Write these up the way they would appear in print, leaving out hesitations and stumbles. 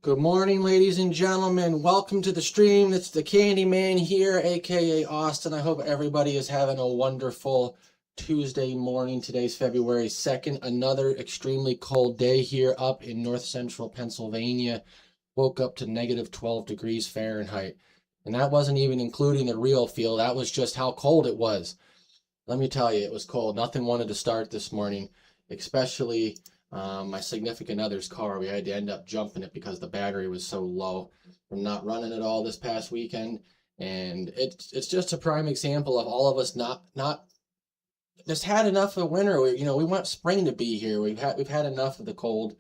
Good morning, ladies and gentlemen. Welcome to the stream. It's the Candyman here, aka Austin. I hope everybody is having a wonderful Tuesday morning. Today's February 2nd. Another extremely cold day here up in north central Pennsylvania. Woke up to negative 12 degrees Fahrenheit. And that wasn't even including the real feel. That was just how cold it was. Let me tell you, it was cold. Nothing wanted to start this morning, especially my significant other's car. We had to end up jumping it because the battery was so low from not running it all this past weekend. And it's just a prime example of all of us not just had enough of winter. We want spring to be here. We've had enough of the cold.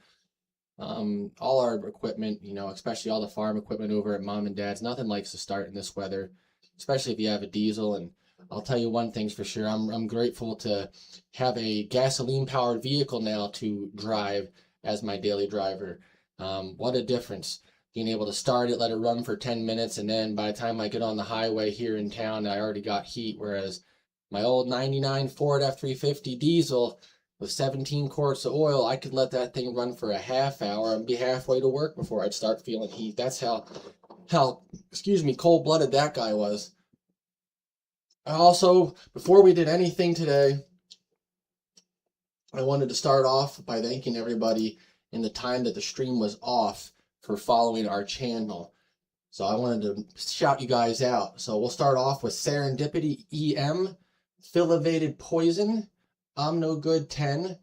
All our equipment, especially all the farm equipment over at mom and dad's, nothing likes to start in this weather, especially if you have a diesel. And I'll tell you one thing's for sure. I'm grateful to have a gasoline-powered vehicle now to drive as my daily driver. What a difference. Being able to start it, let it run for 10 minutes, and then by the time I get on the highway here in town, I already got heat, whereas my old 99 Ford F-350 diesel with 17 quarts of oil, I could let that thing run for a half hour and be halfway to work before I'd start feeling heat. That's how cold-blooded that guy was. Also, before we did anything today, I wanted to start off by thanking everybody in the time that the stream was off for following our channel. So I wanted to shout you guys out. So we'll start off with Serendipity EM, Filevated Poison, I'm No Good 10,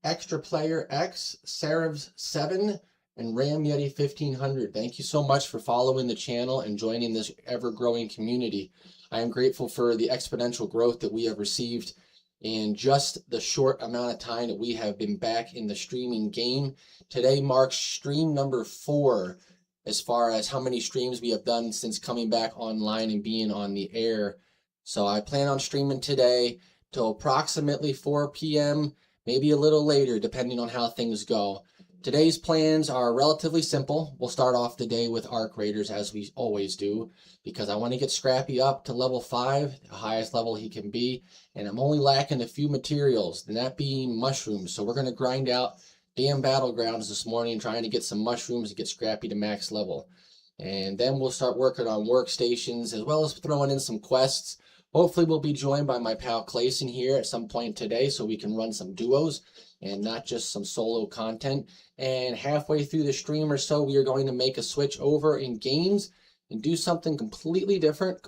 Extra Player X, Sarevs 7, and Ram Yeti 1500. Thank you so much for following the channel and joining this ever-growing community. I am grateful for the exponential growth that we have received in just the short amount of time that we have been back in the streaming game. Today marks stream number 4 as far as how many streams we have done since coming back online and being on the air. So I plan on streaming today till approximately 4 p.m., maybe a little later, depending on how things go. Today's plans are relatively simple. We'll start off the day with Arc Raiders, as we always do, because I want to get Scrappy up to level 5, the highest level he can be, and I'm only lacking a few materials, and that being mushrooms. So we're going to grind out damn battlegrounds this morning, trying to get some mushrooms to get Scrappy to max level. And then we'll start working on workstations, as well as throwing in some quests. Hopefully we'll be joined by my pal Clayson here at some point today, so we can run some duos and not just some solo content. And halfway through the stream or so, we are going to make a switch over in games and do something completely different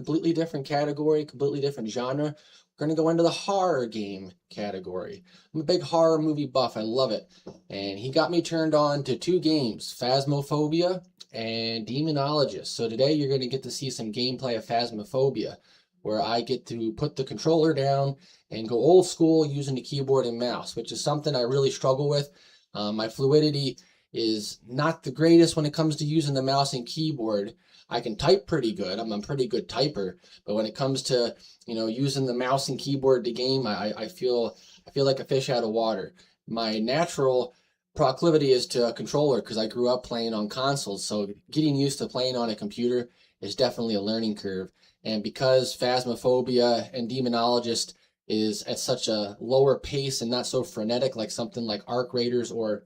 category, completely different genre. We're going to go into the horror game category. I'm a big horror movie buff. I love it. And he got me turned on to 2 games, Phasmophobia and Demonologist. So today you're going to get to see some gameplay of Phasmophobia, where I get to put the controller down and go old school using the keyboard and mouse, which is something I really struggle with. My fluidity is not the greatest when it comes to using the mouse and keyboard. I can type pretty good. I'm a pretty good typer, but when it comes to using the mouse and keyboard to game, I feel like a fish out of water. My natural proclivity is to a controller because I grew up playing on consoles, so getting used to playing on a computer is definitely a learning curve. And because Phasmophobia and Demonologist is at such a lower pace and not so frenetic like something like Arc Raiders or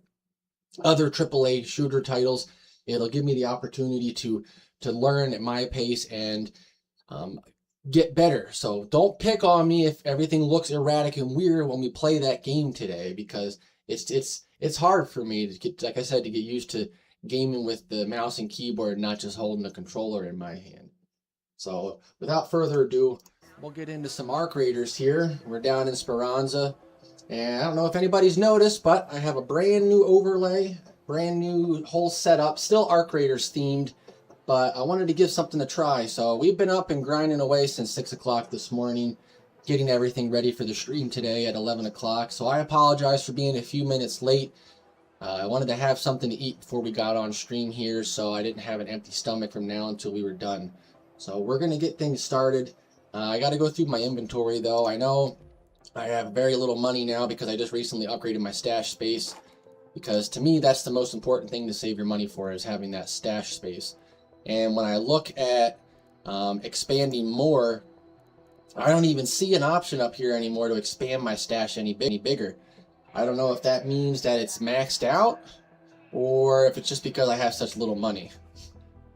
other AAA shooter titles, it'll give me the opportunity to learn at my pace and get better. So don't pick on me if everything looks erratic and weird when we play that game today, because it's hard for me to get, like I said, to get used to gaming with the mouse and keyboard, not just holding the controller in my hand. So without further ado, we'll get into some Arc Raiders here. We're down in Speranza, and I don't know if anybody's noticed, but I have a brand new overlay, brand new whole setup, still Arc Raiders themed, but I wanted to give something a try. So we've been up and grinding away since 6 o'clock this morning, getting everything ready for the stream today at 11 o'clock. So I apologize for being a few minutes late. I wanted to have something to eat before we got on stream here, so I didn't have an empty stomach from now until we were done. So we're going to get things started. I got to go through my inventory, though. I know I have very little money now because I just recently upgraded my stash space, because to me that's the most important thing to save your money for, is having that stash space. And when I look at expanding more, I don't even see an option up here anymore to expand my stash any bigger. I don't know if that means that it's maxed out or if it's just because I have such little money.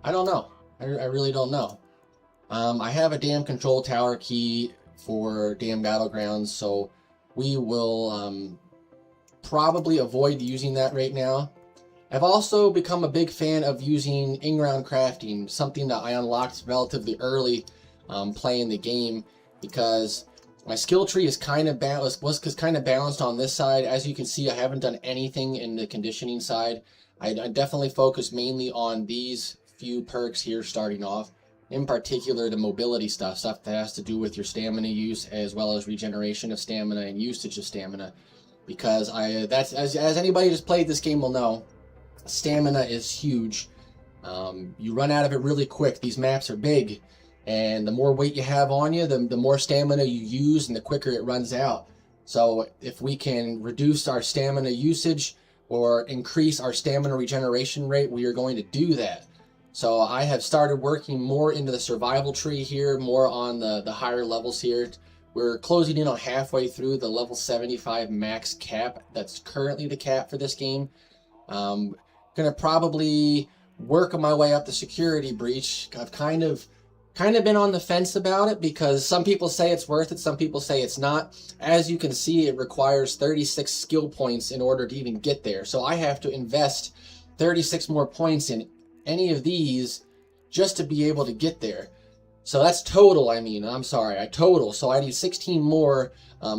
I don't know. I really don't know. I have a damn control tower key for damn battlegrounds, so we will probably avoid using that right now. I've also become a big fan of using in-ground crafting, something that I unlocked relatively early playing the game, because my skill tree is kind of balanced, was kind of balanced on this side. As you can see, I haven't done anything in the conditioning side. I definitely focus mainly on these few perks here starting off. In particular, the mobility stuff that has to do with your stamina use, as well as regeneration of stamina and usage of stamina. Because that's as anybody who's played this game will know, stamina is huge. You run out of it really quick. These maps are big, and the more weight you have on you, the more stamina you use, and the quicker it runs out. So if we can reduce our stamina usage or increase our stamina regeneration rate, we are going to do that. So I have started working more into the survival tree here, more on the higher levels here. We're closing in on halfway through the level 75 max cap. That's currently the cap for this game. Gonna probably work my way up the security breach. I've kind of been on the fence about it, because some people say it's worth it, some people say it's not. As you can see, it requires 36 skill points in order to even get there. So I have to invest 36 more points in any of these just to be able to get there. So that's total, I'm sorry, total. So I need 16 more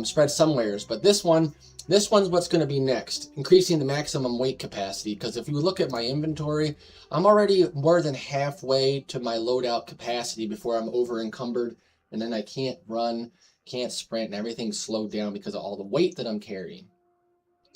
spread somewheres. But this one's what's going to be next, increasing the maximum weight capacity. Because if you look at my inventory, I'm already more than halfway to my loadout capacity before I'm over encumbered, and then I can't run, can't sprint, and everything's slowed down because of all the weight that I'm carrying.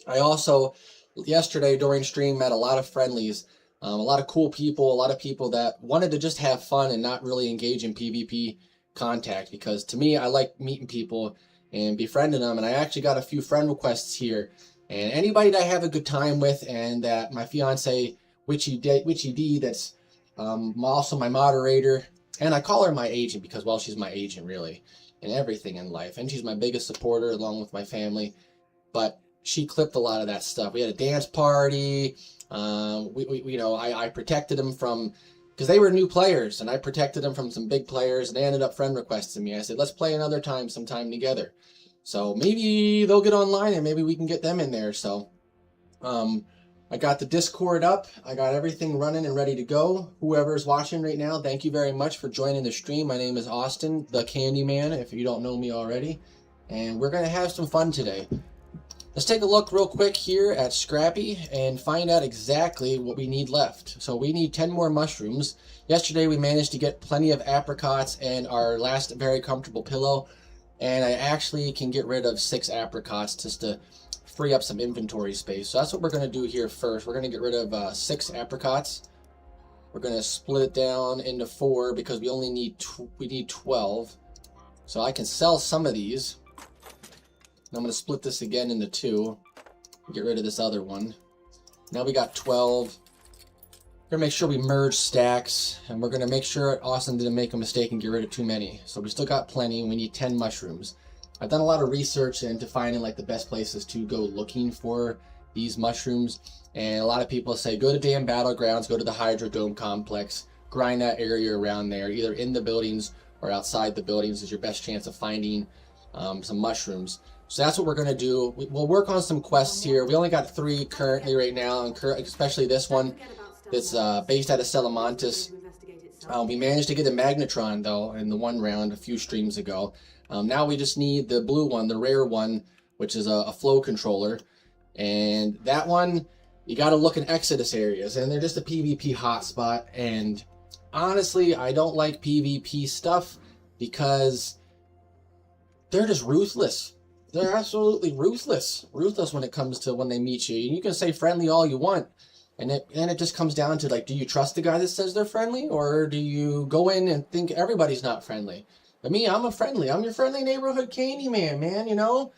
I also, yesterday during stream, met a lot of friendlies, a lot of cool people, a lot of people that wanted to just have fun and not really engage in PvP contact. Because to me, I like meeting people and befriending them, and I actually got a few friend requests here. And anybody that I have a good time with, and that my fiance Witchy D, that's also my moderator, and I call her my agent because, well, she's my agent really in everything in life, and she's my biggest supporter along with my family. But she clipped a lot of that stuff. We had a dance party. I protected them from, because they were new players, and I protected them from some big players, and they ended up friend requesting me. I said, let's play another time, sometime together. So maybe they'll get online, and maybe we can get them in there. So I got the Discord up. I got everything running and ready to go. Whoever's watching right now, thank you very much for joining the stream. My name is Austin, the Candyman, if you don't know me already. And we're going to have some fun today. Let's take a look real quick here at Scrappy and find out exactly what we need left. So we need 10 more mushrooms. Yesterday we managed to get plenty of apricots and our last very comfortable pillow. And I actually can get rid of 6 apricots just to free up some inventory space. So that's what we're going to do here first. We're going to get rid of 6 apricots. We're going to split it down into 4 because we only need 12. So I can sell some of these. I'm going to split this again into 2. Get rid of this other one. Now we got 12. We're going to make sure we merge stacks. And we're going to make sure Austin didn't make a mistake and get rid of too many. So we still got plenty. We need 10 mushrooms. I've done a lot of research into finding like the best places to go looking for these mushrooms. And a lot of people say go to damn battlegrounds, go to the Hydrodome complex, grind that area around there. Either in the buildings or outside the buildings is your best chance of finding some mushrooms. So that's what we're going to do. We'll work on some quests here. We only got 3 currently right now, and especially this one that's based out of Salamantis. We managed to get a Magnetron, though, in the one round a few streams ago. Now we just need the blue one, the rare one, which is a flow controller. And that one, you got to look in Exodus areas, and they're just a PvP hotspot. And honestly, I don't like PvP stuff because they're just ruthless. They're absolutely ruthless. Ruthless when it comes to when they meet you. You can say friendly all you want. And it just comes down to, like, do you trust the guy that says they're friendly? Or do you go in and think everybody's not friendly? But me, I'm your friendly neighborhood Candyman, man, you know?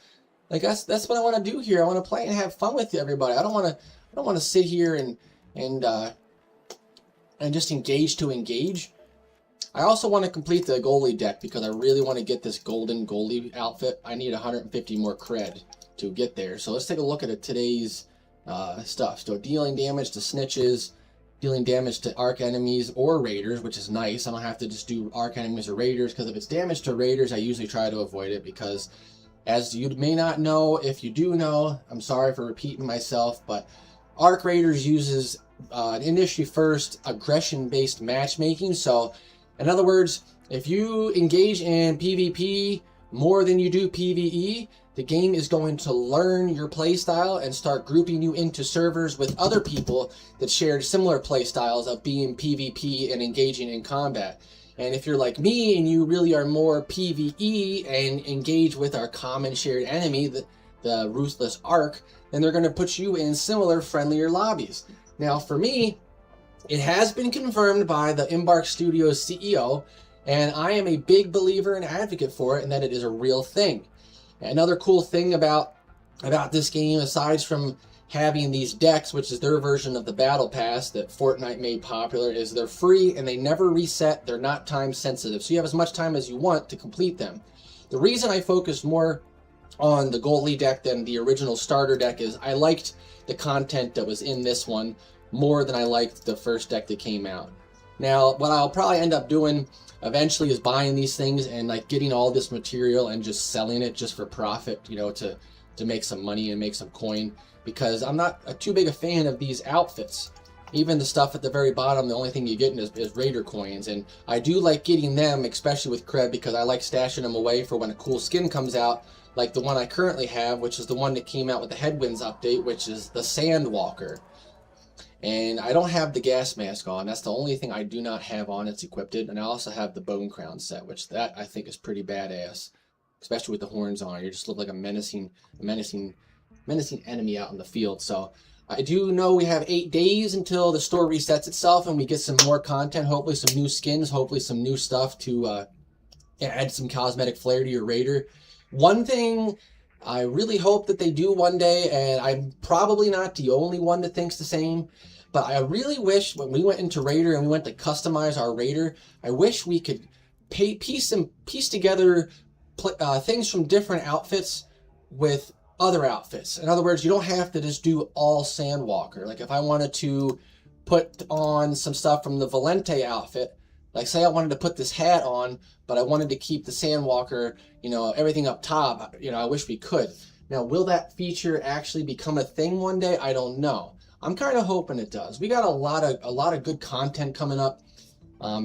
Like, that's what I want to do here. I want to play and have fun with everybody. I don't want to sit here and just engage to engage. I also want to complete the goalie deck because I really want to get this golden goalie outfit. I need 150 more cred to get there. So let's take a look at today's stuff. So dealing damage to snitches, dealing damage to arc enemies or raiders, which is nice. I don't have to just do arc enemies or raiders, because if it's damage to raiders, I usually try to avoid it, because as you may not know, if you do know, I'm sorry for repeating myself, but arc raiders uses an industry first aggression based matchmaking. So in other words, if you engage in PvP more than you do PvE, the game is going to learn your playstyle and start grouping you into servers with other people that share similar playstyles of being PvP and engaging in combat. And if you're like me and you really are more PvE and engage with our common shared enemy, the ruthless Ark, then they're going to put you in similar friendlier lobbies. Now for me, it has been confirmed by the Embark Studios CEO, and I am a big believer and advocate for it, and that it is a real thing. Another cool thing about this game, aside from having these decks, which is their version of the Battle Pass that Fortnite made popular, is they're free and they never reset. They're not time sensitive, so you have as much time as you want to complete them. The reason I focused more on the goalie deck than the original starter deck is I liked the content that was in this one more than I liked the first deck that came out. Now, what I'll probably end up doing eventually is buying these things and like getting all this material and just selling it just for profit, you know, to make some money and make some coin, because I'm not too big a fan of these outfits. Even the stuff at the very bottom, the only thing you get is Raider coins, and I do like getting them, especially with Krebs, because I like stashing them away for when a cool skin comes out, like the one I currently have, which is the one that came out with the Headwinds update, which is the Sandwalker. And I don't have the gas mask on. That's the only thing I do not have on. It's equipped. And I also have the Bone Crown set, which that I think is pretty badass, especially with the horns on. You just look like a menacing enemy out in the field. So I do know we have 8 days until the store resets itself and we get some more content. Hopefully some new skins. Hopefully some new stuff to add some cosmetic flair to your Raider. One thing I really hope that they do one day, and I'm probably not the only one that thinks the same, but I really wish when we went into Raider and we went to customize our Raider, I wish we could piece together things from different outfits with other outfits. In other words, you don't have to just do all Sandwalker. Like if I wanted to put on some stuff from the Valente outfit, like say I wanted to put this hat on, but I wanted to keep the Sandwalker, you know, everything up top, you know, I wish we could. Now, will that feature actually become a thing one day? I don't know. I'm kind of hoping it does. We got a lot of good content coming up.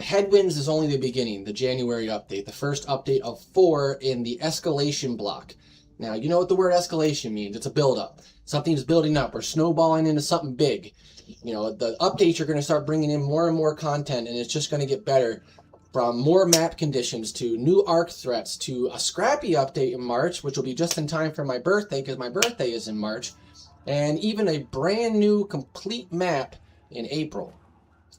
Headwinds is only the beginning, the January update, the first update of 4 in the escalation block. Now, you know what the word escalation means. It's a build-up. Something's building up or snowballing into something big. You know, the updates are going to start bringing in more and more content, and it's just going to get better. From more map conditions to new arc threats to a Scrappy update in March, which will be just in time for my birthday because my birthday is in March, and even a brand new complete map in April.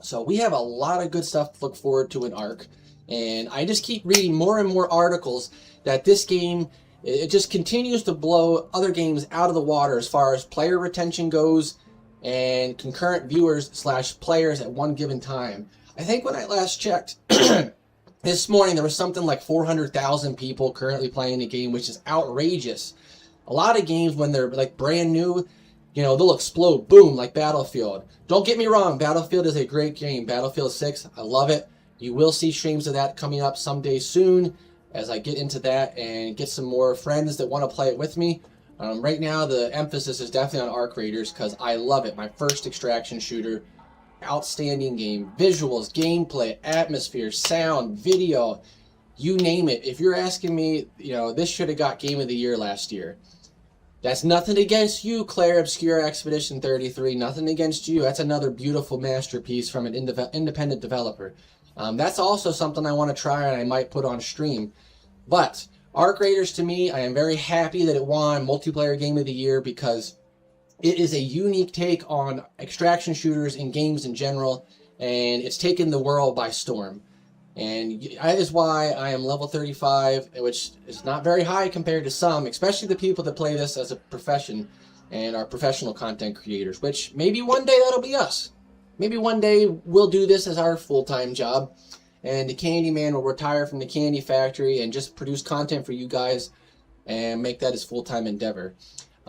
So we have a lot of good stuff to look forward to in Arc, and I just keep reading more and more articles that this game, it just continues to blow other games out of the water as far as player retention goes and concurrent viewers / players at one given time. I think when I last checked this morning, there was something like 400,000 people currently playing the game, which is outrageous. A lot of games, when they're like brand new, you know, they'll explode, boom, like Battlefield. Don't get me wrong, Battlefield is a great game. Battlefield 6, I love it. You will see streams of that coming up someday soon as I get into that and get some more friends that want to play it with me. Right now, the emphasis is definitely on Arc Raiders because I love it. My first extraction shooter. Outstanding game. Visuals, gameplay, atmosphere, sound, video, you name it. If you're asking me, you know, this should have got Game of the Year last year. That's nothing against you, Claire Obscure Expedition 33. Nothing against you. That's another beautiful masterpiece from an independent developer. That's also something I want to try and I might put on stream. But Arc Raiders, to me, I am very happy that it won Multiplayer Game of the Year because it is a unique take on extraction shooters and games in general, and it's taken the world by storm. And that is why I am level 35, which is not very high compared to some, especially the people that play this as a profession and are professional content creators, which maybe one day that'll be us. Maybe one day we'll do this as our full-time job, and the Candyman will retire from the candy factory and just produce content for you guys and make that his full-time endeavor.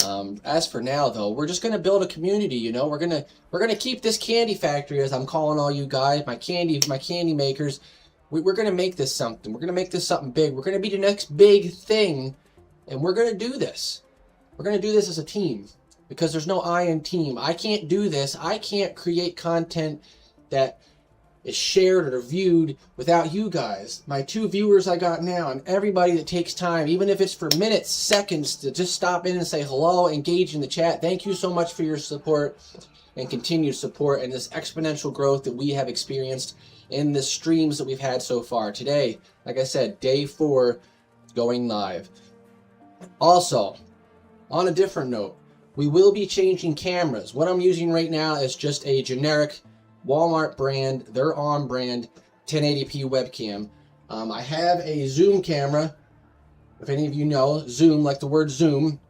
As for now, though, we're just gonna build a community. You know, we're gonna keep this candy factory, as I'm calling all you guys, my candy makers. We're gonna make this something. We're gonna make this something big. We're gonna be the next big thing, and we're gonna do this. We're gonna do this as a team, because there's no I in team. I can't do this. I can't create content that is shared or viewed without you guys. My 2 viewers I got now, and everybody that takes time, even if it's for minutes, seconds, to just stop in and say hello, engage in the chat. Thank you so much for your support and continued support and this exponential growth that we have experienced in the streams that we've had so far. Today, like I said, day 4 going live. Also, on a different note, we will be changing cameras. What I'm using right now is just a generic Walmart brand, their on brand 1080p webcam. I have a Zoom camera. If any of you know, Zoom, like the word Zoom,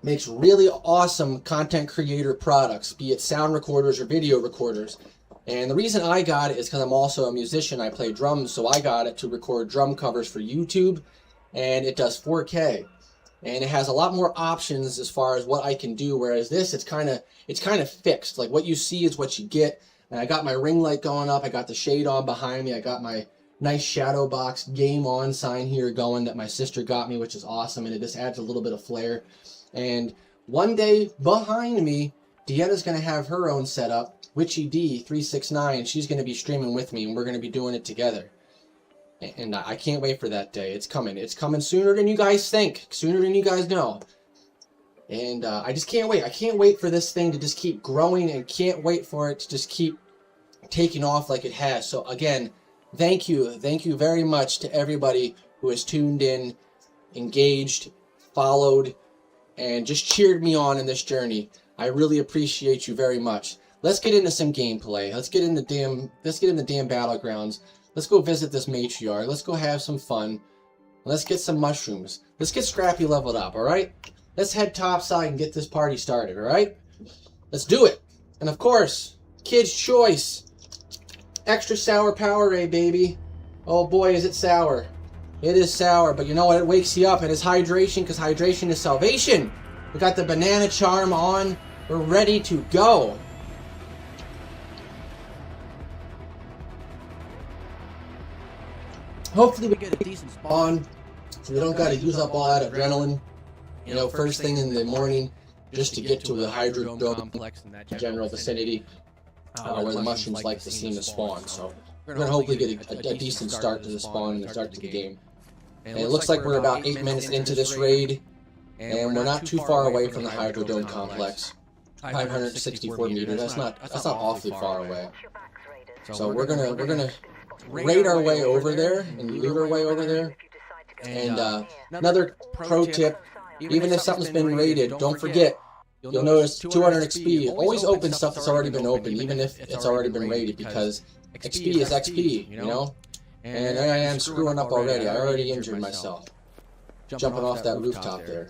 makes really awesome content creator products, be it sound recorders or video recorders. And the reason I got it is because I'm also a musician. I play drums, so I got it to record drum covers for YouTube, and it does 4K. And it has a lot more options as far as what I can do, whereas this, it's kind of fixed. Like, what you see is what you get. And I got my ring light going up. I got the shade on behind me. I got my nice shadow box game on sign here going that my sister got me, which is awesome. And it just adds a little bit of flair. And one day behind me, Deanna's going to have her own setup, Witchy D369. She's going to be streaming with me, and we're going to be doing it together. And I can't wait for that day. It's coming. It's coming sooner than you guys think, sooner than you guys know. And I just can't wait. I can't wait for this thing to just keep growing, and can't wait for it to just keep taking off like it has. So again, thank you very much to everybody who has tuned in, engaged, followed, and just cheered me on in this journey. I really appreciate you very much. Let's get into some gameplay. Let's get in the damn battlegrounds. Let's go visit this matriarch. Let's go have some fun. Let's get some mushrooms. Let's get Scrappy leveled up, alright? Let's head topside and get this party started, alright? Let's do it. And of course, Kid's Choice. Extra sour Powerade, baby. Oh boy, is it sour. It is sour, but you know what? It wakes you up. It is hydration, because hydration is salvation. We got the banana charm on. We're ready to go. Hopefully we get a decent spawn, so we don't got to use up all that adrenaline, you know, first thing in the morning, just to get to the hydrodome complex in that general vicinity, where the mushrooms like to seem to spawn. So we're going to hopefully get a decent start to the spawn and the start to the game. And it looks like we're about 8 minutes into this raid, and we're not too far away from the hydrodome complex. 564 meters. That's not awfully far away. So we're gonna raid our way over there and loot our way over there. And another pro tip: even if something's been raided, don't forget. You'll notice 200 XP. Always open stuff that's already been opened, even if it's already been raided, because XP is XP, you know. And I am screwing up already. I already injured myself jumping off that rooftop there.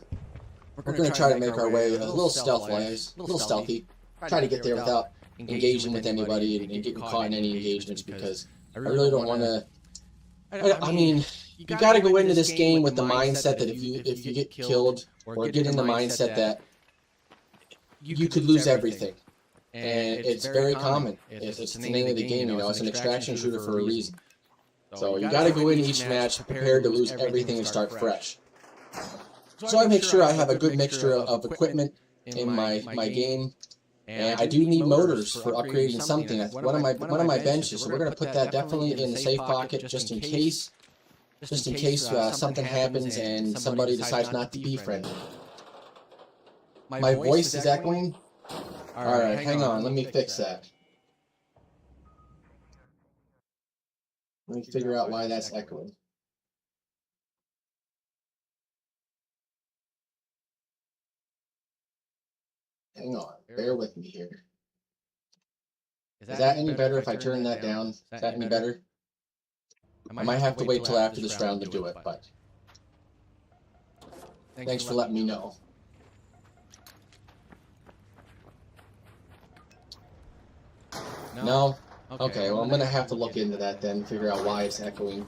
We're gonna try to make our way a little stealth-wise, a little stealthy. Try to get there without engaging with anybody and getting caught in any engagements, because I really don't want to. I mean, you got to go into this game with the mindset that if you get killed, or get in the mindset that you could lose everything, and it's very common. It's the name of the game, you know. It's an extraction shooter for a reason. So you got to go in each match prepared to lose everything and start fresh. So I make sure I have a good mixture of equipment in my game. And I do need motors for upgrading something. One of my benches, so we're gonna put that definitely in the safe pocket just in case something happens and somebody decides not to be friendly. My voice is echoing. All right, hang on. Let me fix that. Let me figure out why that's echoing. Hang on, bear with me here. Is that any better if I turn that down? Is that any better? I might have to wait till after this round to do it, but thanks for letting me know. No? Okay, well I'm gonna have to look into that then, figure out why it's echoing.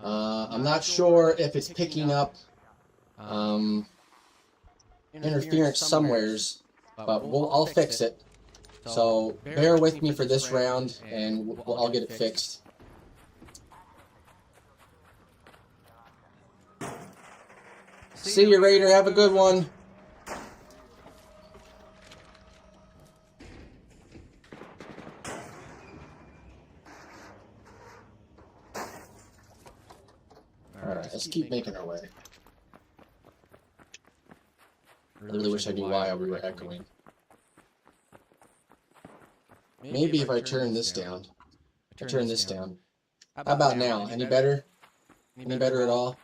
I'm not sure if it's picking up interference somewheres, but I'll fix it. So bear with me for this round, and I'll get it fixed. See you, Raider. Have a good one. Alright, let's keep making our way. I really wish I knew why we were echoing. Maybe if I turn this down. How about now? Any better? Any better at all?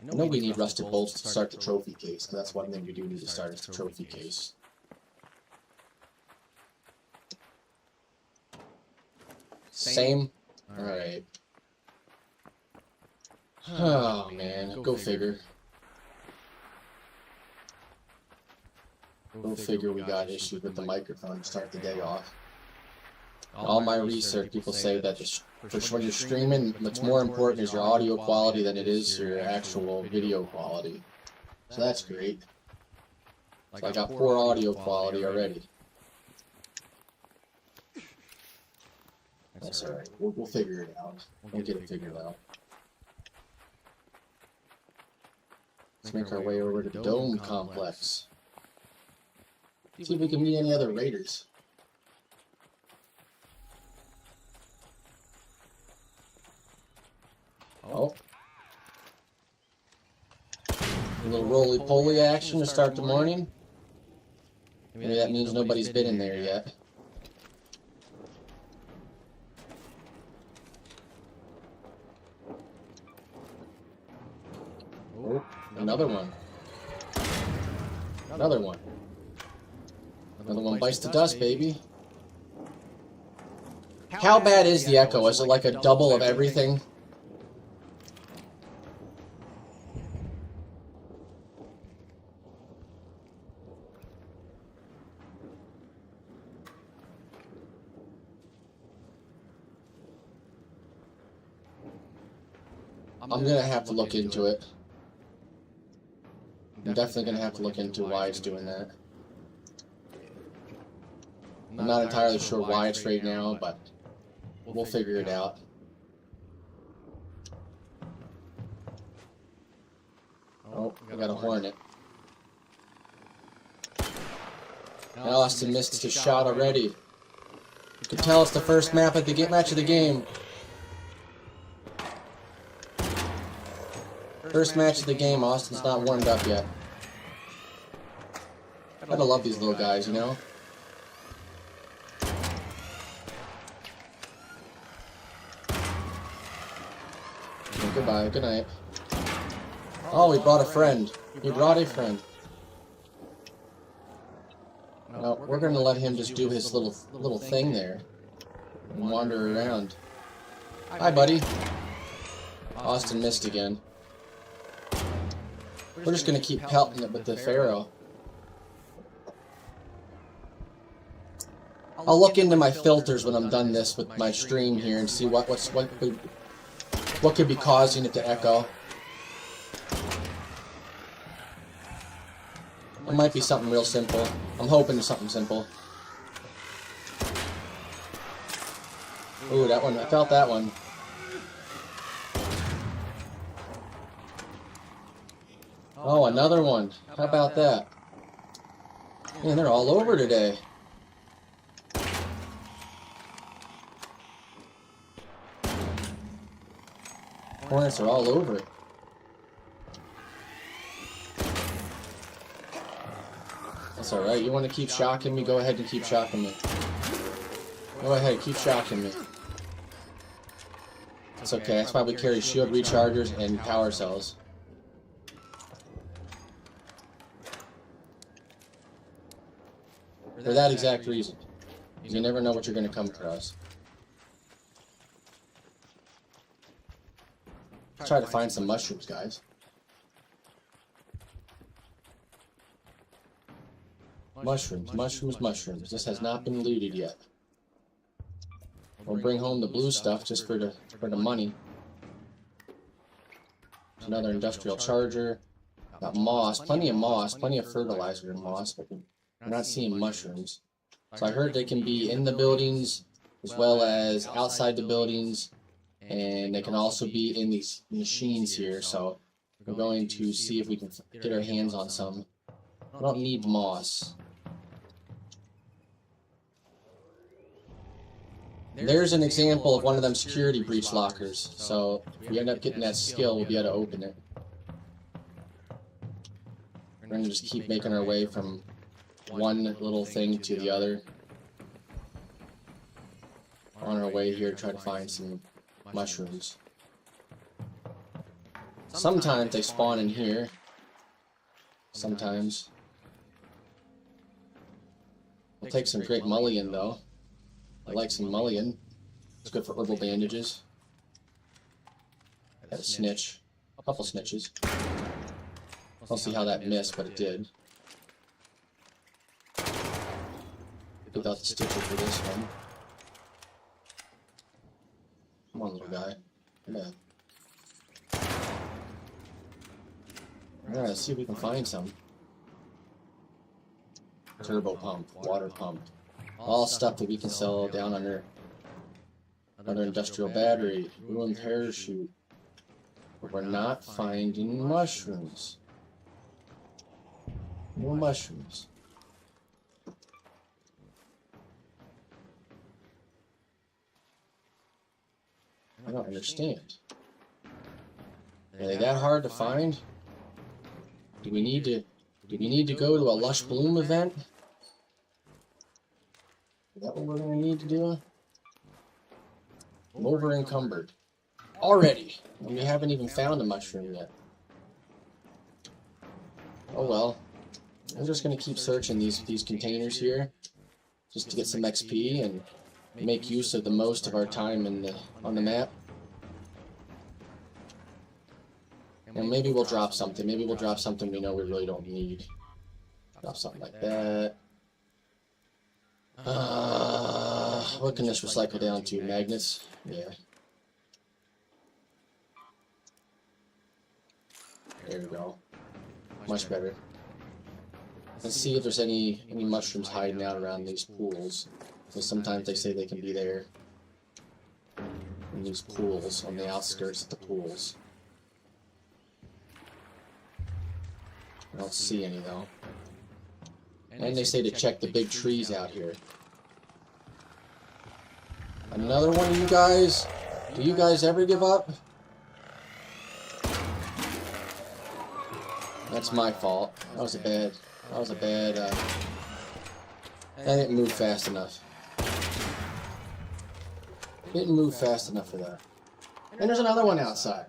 I know we need rusted bolts to start the trophy case, because that's one thing we do need to start is the trophy case. Same? Alright. Oh man, go figure. Go figure we got issues with the microphone to start the day off. All my research, people say that when you're streaming, what's more important is your audio quality than it is your actual video quality. So that's great. So I got poor audio quality already. That's alright. We'll figure it out. We'll get it figured out. Let's make our way over to the Dome Complex. See if we can meet any other raiders. Oh. A little roly-poly action to start the morning. Maybe that means nobody's been in there yet. Oh, another one. Another one. Another one bites the dust, baby. How bad is the echo? Is it like a double of everything? I'm gonna have to look into it. I'm definitely gonna have to look into why it's doing that. I'm not entirely sure why it's right now, but we'll figure it out. Oh, we got a Hornet. Austin missed his shot already. You can tell it's the first match of the game. First match of the game, Austin's not warmed up yet. Gotta love these little guys, you know? Goodbye, good night. Oh, he brought a friend. He brought a friend. No, we're gonna let him just do his little thing there. And wander around. Hi, buddy. Austin missed again. We're just gonna keep pelting it with the Pharaoh. I'll look into my filters when I'm done this with my stream here and see what could be causing it to echo. It might be something real simple. I'm hoping it's something simple. Ooh, that one, I felt that one. Oh, another one. How about that? Man, they're all over today. Hornets are all over it. That's alright. You want to keep shocking me? Go ahead and keep shocking me. Go ahead, keep shocking me. It's okay. That's why we carry shield rechargers and power cells. For that exact reason. You never know what you're going to come across. Let's try to find some mushrooms, guys. Mushrooms, mushrooms, mushrooms. This has not been looted yet. We'll bring home the blue stuff just for the money. Another industrial charger. Got moss, plenty of moss, plenty of fertilizer and moss, but we're not seeing mushrooms. So I heard they can be in the buildings as well as outside the buildings, and they can also be in these machines here. So we're going to see if we can get our hands on some. I don't need moss. There's an example of one of them security breach lockers. So if we end up getting that skill, we'll be able to open it. We're going to just keep making our way from one little thing to the other. On our way here to try to find some mushrooms. Sometimes they spawn in here. Sometimes. We'll take some great mulligan though. I like some mulligan. It's good for herbal bandages. Got a snitch. A couple snitches. I'll see how that missed, but it did. Without the stitcher for this one. Come on, little guy. Yeah. Alright, let's see if we can find some. Turbo pump, water pump. All stuff that we can sell down under another industrial battery, ruined parachute. But we're not finding mushrooms. No mushrooms. I don't understand. Are they that hard to find? Do we need to go to a Lush Bloom event? Is that what we're gonna need to do? I'm over encumbered. Already! And we haven't even found a mushroom yet. Oh well. I'm just gonna keep searching these containers here. Just to get some XP and make use of the most of our time on the map. And maybe we'll drop something. Maybe we'll drop something we know we really don't need. Drop something like that. What can this recycle down to? Magnets? Yeah. There we go. Much better. Let's see if there's any mushrooms hiding out around these pools. Because sometimes they say they can be there. In these pools, on the outskirts of the pools. I don't see any though. And they say to check the big trees out here. Another one of you guys? Do you guys ever give up? That's my fault. That was a bad, I didn't move fast enough. Didn't move fast enough for that. And there's another one outside.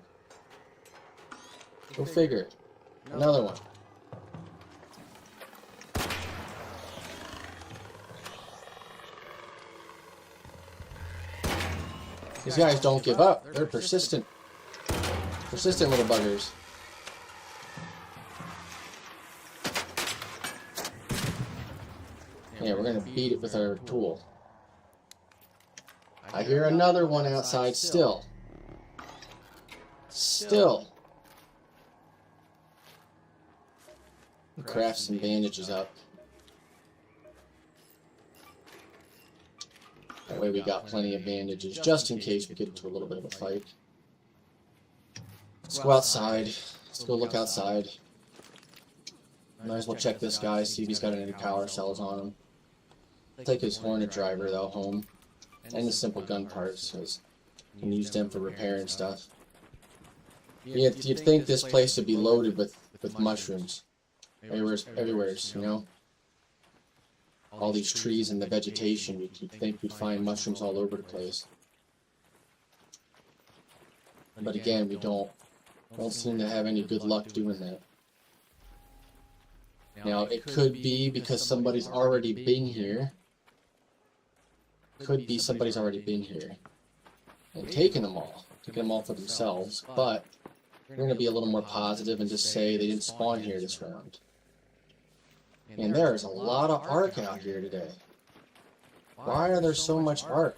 Go figure. Another one. These guys don't give up. They're persistent. Persistent little buggers. Yeah, we're gonna beat it with our tool. I hear another one outside still. Still. Craft some bandages up. That way we got plenty of bandages, just in case we get into a little bit of a fight. Let's go outside. Let's go look outside. Might as well check this guy, see if he's got any power cells on him. Take his Hornet driver, though, home. And the simple gun parts, because you can use them for repair and stuff. You'd think this place would be loaded with mushrooms. Everywhere, you know? All these trees and the vegetation, you'd think we'd find mushrooms all over the place. But again, we don't seem to have any good luck doing that. Now, it could be because somebody's already been here. Could be somebody's already been here and taken them all for themselves, but we're going to be a little more positive and just say they didn't spawn here this round. And there's a lot of arc out here today. Why are there so much arc?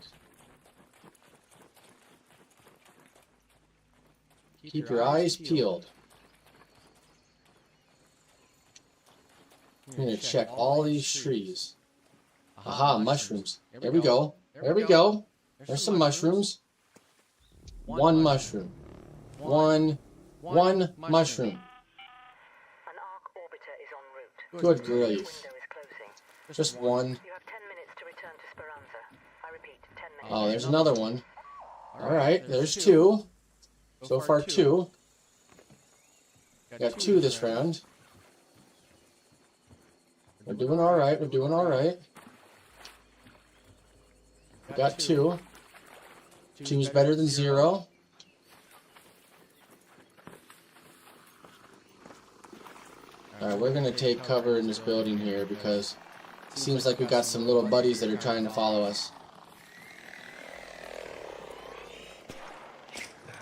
Keep your eyes peeled. I'm going to check all these trees. Aha, mushrooms. There we go. There we go. There's some mushrooms. One mushroom. One mushroom. Good grief. Just one. Oh, there's another one. Alright, there's two. So far, two. Got two this round. We're doing alright, we're doing alright. We got two. Two is better than zero. Alright, we're gonna take cover in this building here because it seems like we got some little buddies that are trying to follow us.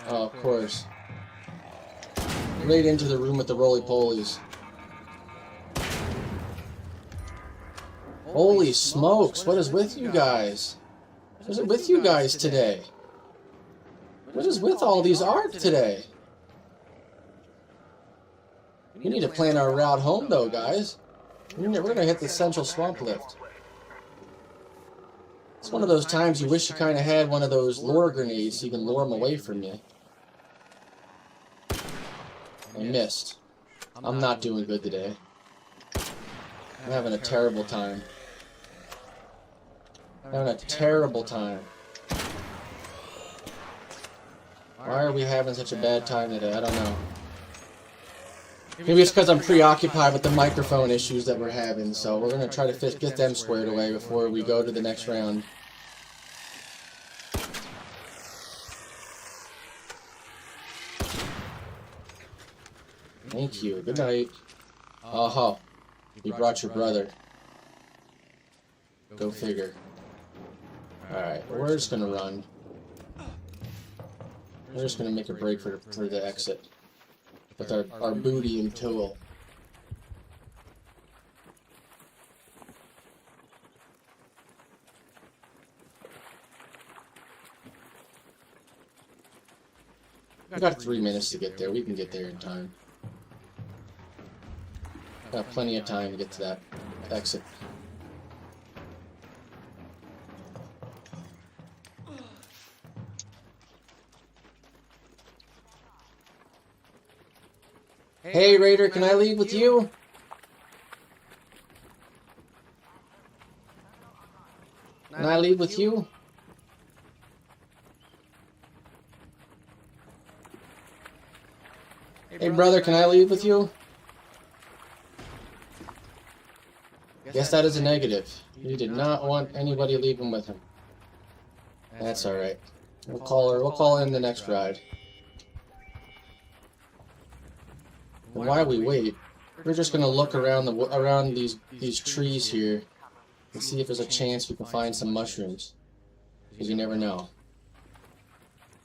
Oh, of course. Right into the room with the roly-polies. Holy smokes, what is with you guys? What is it with you guys today? What is with all these art today? We need to plan our route home though, guys. We're gonna hit the Central Swamp Lift. It's one of those times you wish you kind of had one of those lure grenades so you can lure them away from you. I missed. I'm not doing good today. I'm having a terrible time. Having a terrible time. Why are we having such a bad time today? I don't know. Maybe it's because I'm preoccupied with the microphone issues that we're having, so we're going to try to get them squared away before we go to the next round. Thank you. Good night. Oh, you brought your brother. Go figure. Alright, we're just going to run. We're just going to make a break for the exit. With our booty in tow. We got 3 minutes to get there. We can get there in time. Got plenty of time to get to that exit. Hey Raider, can I leave with you? Can I leave with you? Hey brother, can I leave with you? Guess that is a negative. He did not want anybody leaving with him. That's alright. We'll call in the next ride. And while we wait, we're just gonna look around these trees here and see if there's a chance we can find some mushrooms. Because you never know.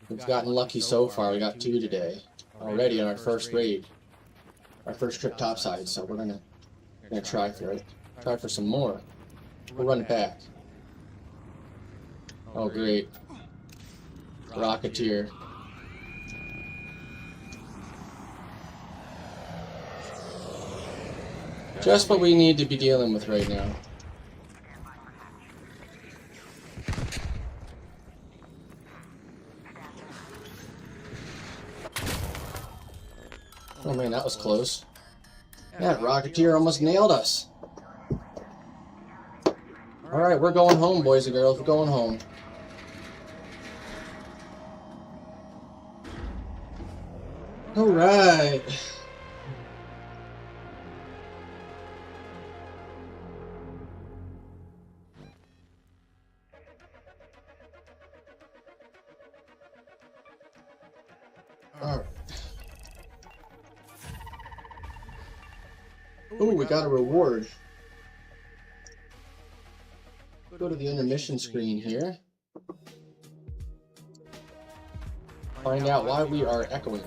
We've gotten lucky so far. We got 2 today already on our first raid, our first trip topside. So we're gonna try for it. Try for some more. We'll run it back. Oh great, Rocketeer. Just what we need to be dealing with right now. Oh man, that was close. That Rocketeer almost nailed us. Alright, we're going home, boys and girls. We're going home. Alright. Alright. Ooh, we got a reward. Go to the intermission screen here. Find out why we are echoing.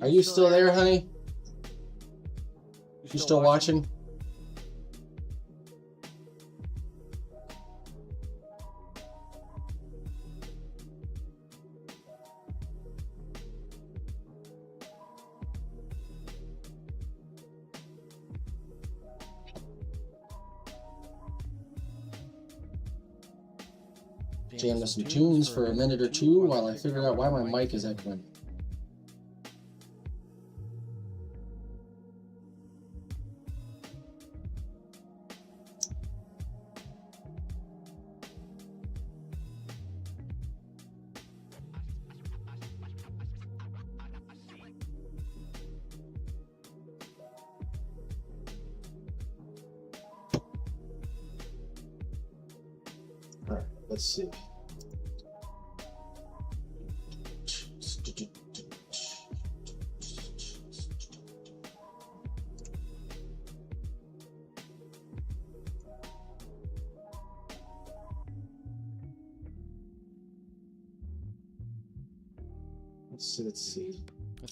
Are you still there, honey? You still watching? jam to some tunes for a minute or two while I figure out why my mic is echoing. All right, let's see.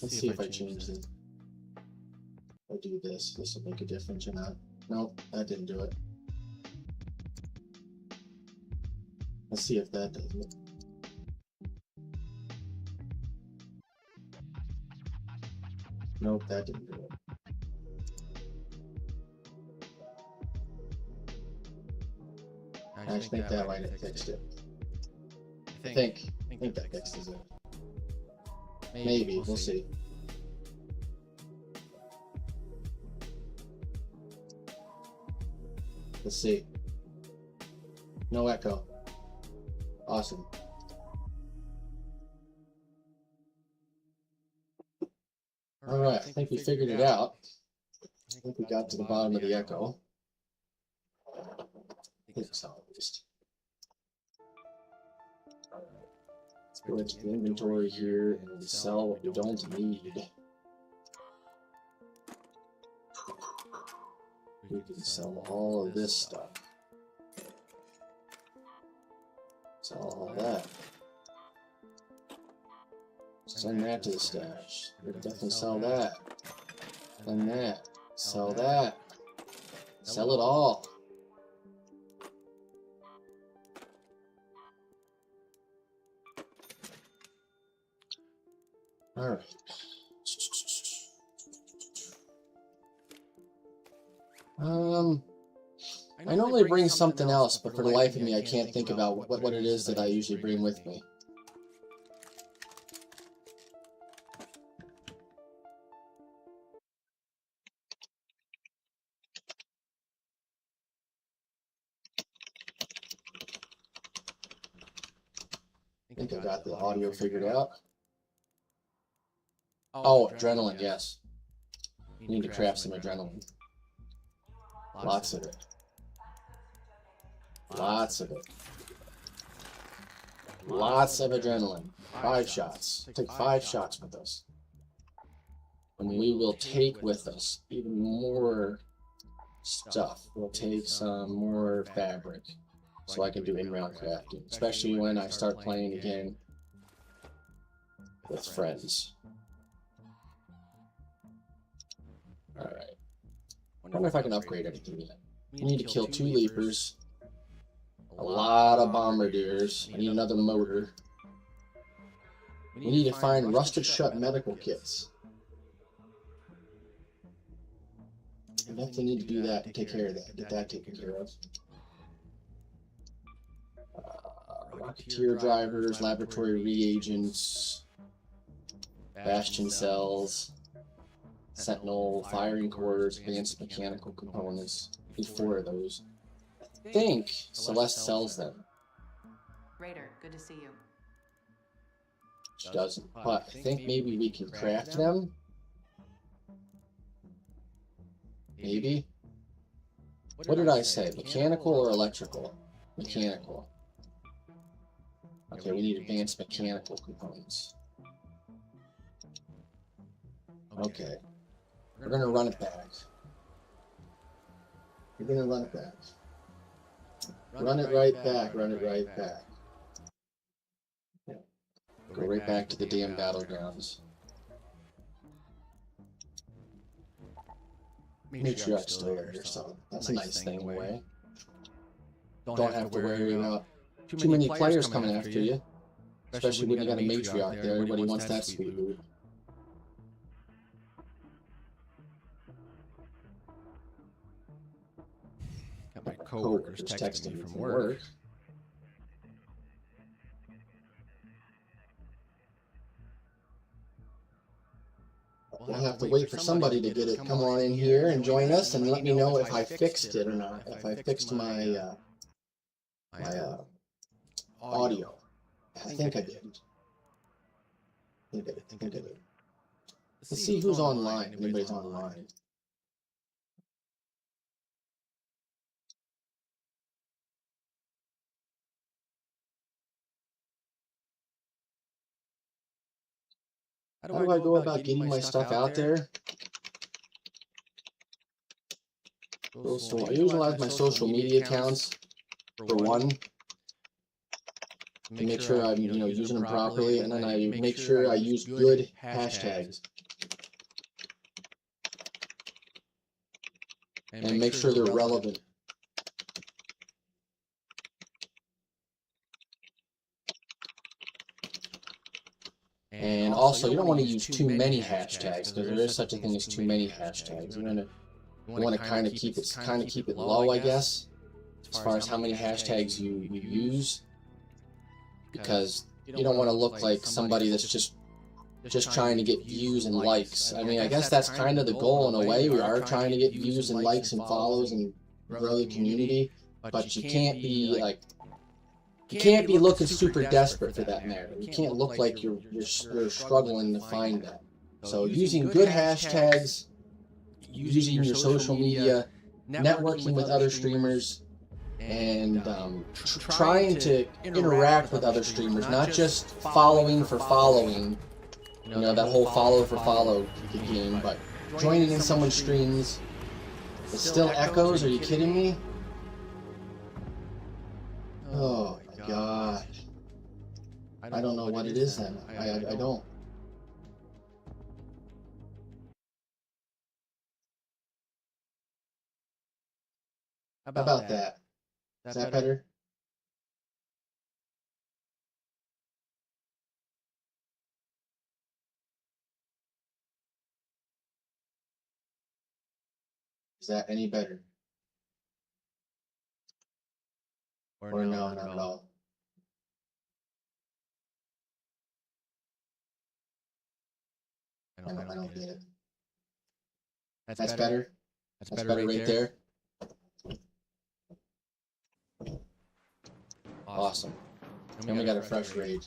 Let's see if I change it. I'll do this. This will make a difference or not. Nope, that didn't do it. Let's see if that does it. Nope, that didn't do it. I think that might have fixed it. I think that fixes it. Maybe, we'll see. Let's see. No echo. Awesome. All right, I think we figured it out. I think we got to the bottom of the echo. I think so, at least. Let's go into the inventory here and sell what we don't need. We can sell all of this stuff. Sell all that. Send that to the stash. We'll definitely sell that. And that. Sell that. Sell it all. Alright. I normally bring something else, but for the life of me, I can't think about what it is that I usually bring with me. I think I got the audio figured out. Oh, adrenaline, yes. You need to craft some adrenaline. Lots of it. Lots of it. Lots of adrenaline. 5 shots. Take 5 shots with us. And we will take with us even more stuff. We'll take some more fabric so I can do in-round crafting, especially when I start playing again with friends. Alright. I wonder if I can upgrade anything yet. We need to kill 2 leapers, a lot of bombardiers. I need another motor. We need to find rusted shut medical kits. I definitely need to do that and take care of that. Get that taken care of. Rocketeer drivers, laboratory reagents, bastion cells, sentinel, firing cores, advanced mechanical components. Need 4 of those. I think Celeste sells them. Raider, good to see you. She doesn't, but I think maybe we can craft them. Maybe. What did I say? Mechanical or electrical? Mechanical. Okay, we need advanced mechanical components. Okay. We're gonna run it back. We're gonna run it back. Run it right back, run it right back. Yeah. Go right back to the damn battlegrounds. Matriarch's still there, so that's a nice thing in a way. Don't have to worry about too many players coming after you. Especially when you got a matriarch there, everybody wants that sweet loot. Got my coworkers texting me from work. we'll have to wait for somebody to get it. Come on in here and join us and let me know if I fixed it or not. If I fixed my audio. I think I did. I think I did. Let's see who's online. Anybody's online. How do I go about getting my stuff out there? So I utilize my social media accounts for one, to make sure I'm using them properly, and then I make sure I use good hashtags and make sure they're relevant. And also, you don't want to use too many hashtags, because there is such a thing as too many hashtags. You want to kind of keep it low, I guess, as far as how many hashtags you use, because you don't want to look like somebody that's just trying to get views and likes. I mean, I guess that's kind of the goal in a way. We are trying to get views and likes and follows and grow the community, but you can't be like, you can't be looking super desperate for that narrative. You can't look like you're struggling to find that. So using good hashtags, using your social media, networking with other streamers, and trying to interact with other streamers, not just following for following, that whole follow for follow game, but joining in someone's streams. It still echoes? Are you kidding me? Oh my gosh. I don't know what it is then. I don't. How about that? Is that better? Is that any better? Or no, not at all? I don't get it. That's better? That's better right there? Awesome. And we got a fresh raid.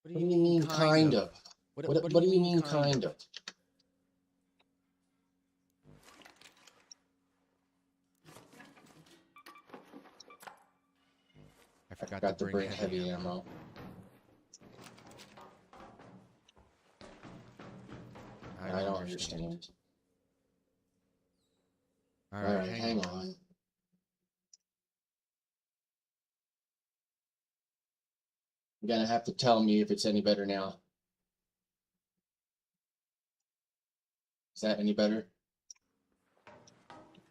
What do you mean, kind of? What do you mean, kind of? I forgot to bring heavy ammo. I don't understand. Alright, hang on. You're gonna have to tell me if it's any better now. Is that any better?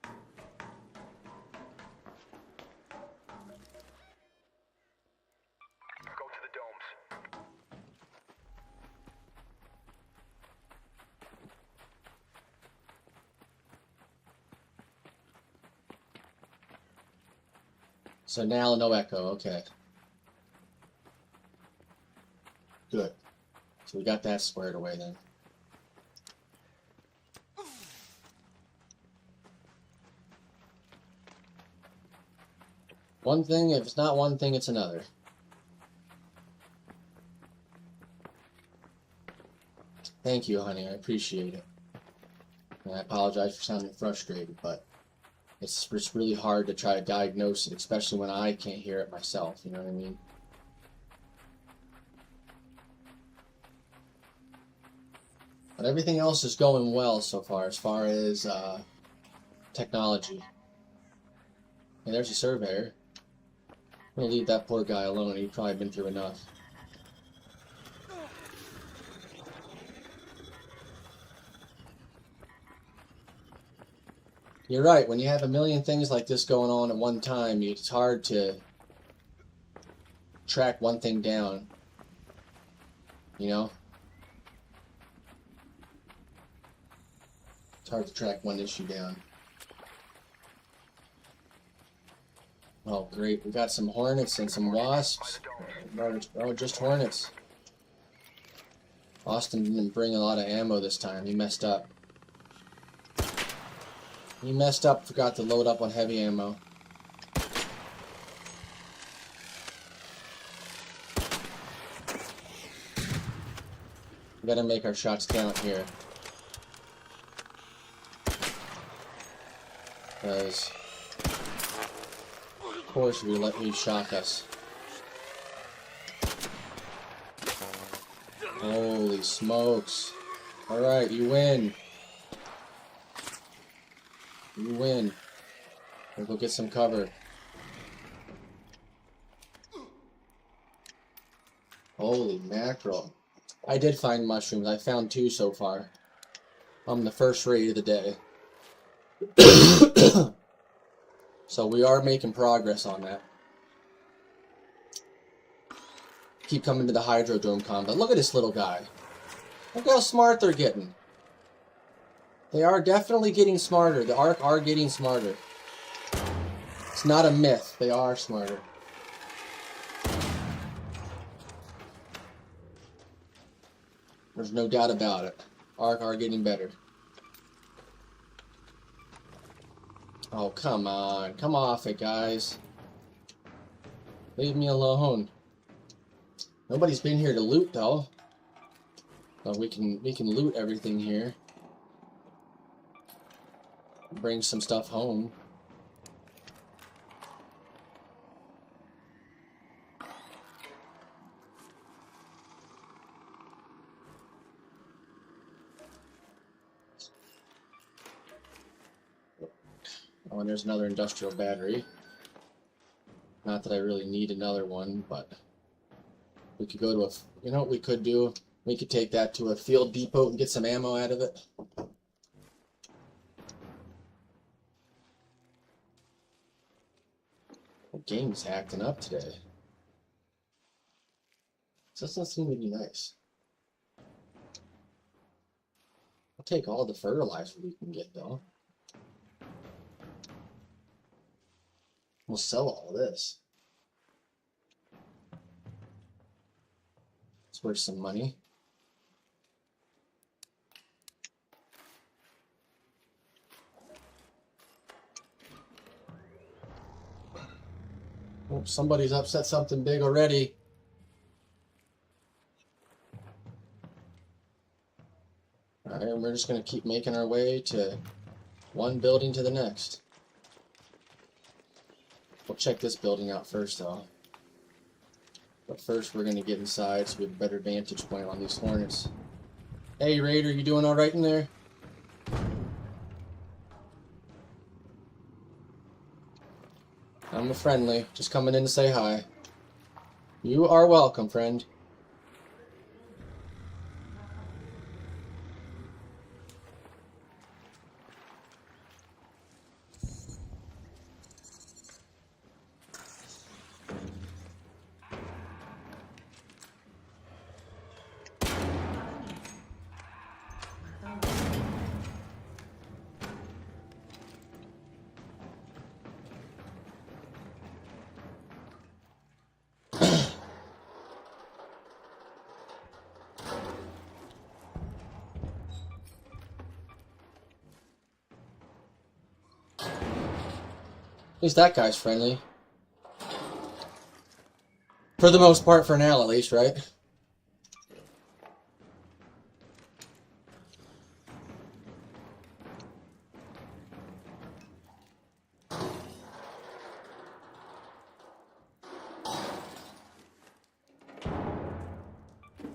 Go to the domes. So now no echo, okay. Good. So we got that squared away then. One thing, if it's not one thing, it's another. Thank you, honey. I appreciate it. And I apologize for sounding frustrated, but it's really hard to try to diagnose it, especially when I can't hear it myself. You know what I mean? But everything else is going well so far as technology. And there's a surveyor. I'm gonna leave that poor guy alone. He's probably been through enough. You're right. When you have a million things like this going on at one time, it's hard to track one thing down. You know? It's hard to track one issue down. Oh, great. We got some hornets and some wasps. Oh, just hornets. Austin didn't bring a lot of ammo this time. He messed up. He messed up, forgot to load up on heavy ammo. We gotta make our shots count here. Because, of course, we let you shock us. Holy smokes. Alright, you win. You win. We'll go get some cover. Holy mackerel. I did find mushrooms. I found 2 so far. I'm the first raid of the day. So we are making progress on that. Keep coming to the Hydrodrome combat. Look at this little guy. Look how smart they're getting. They are definitely getting smarter. The Ark are getting smarter. It's not a myth. They are smarter. There's no doubt about it. Ark are getting better. Oh, come on. Come off it, guys. Leave me alone. Nobody's been here to loot, though. But we can loot everything here. Bring some stuff home. Oh, and there's another industrial battery. Not that I really need another one, but we could go to a... You know what we could do? We could take that to a field depot and get some ammo out of it. The game's acting up today. This doesn't seem to be nice. I'll take all the fertilizer we can get, though. We'll sell all this. It's worth some money. Oh, somebody's upset something big already. Alright, and we're just going to keep making our way to one building to the next. We'll check this building out first, though. But first, we're going to get inside so we have a better vantage point on these hornets. Hey, Raider, you doing alright in there? I'm a friendly, just coming in to say hi. You are welcome, friend. At least that guy's friendly. For the most part, for now at least, right?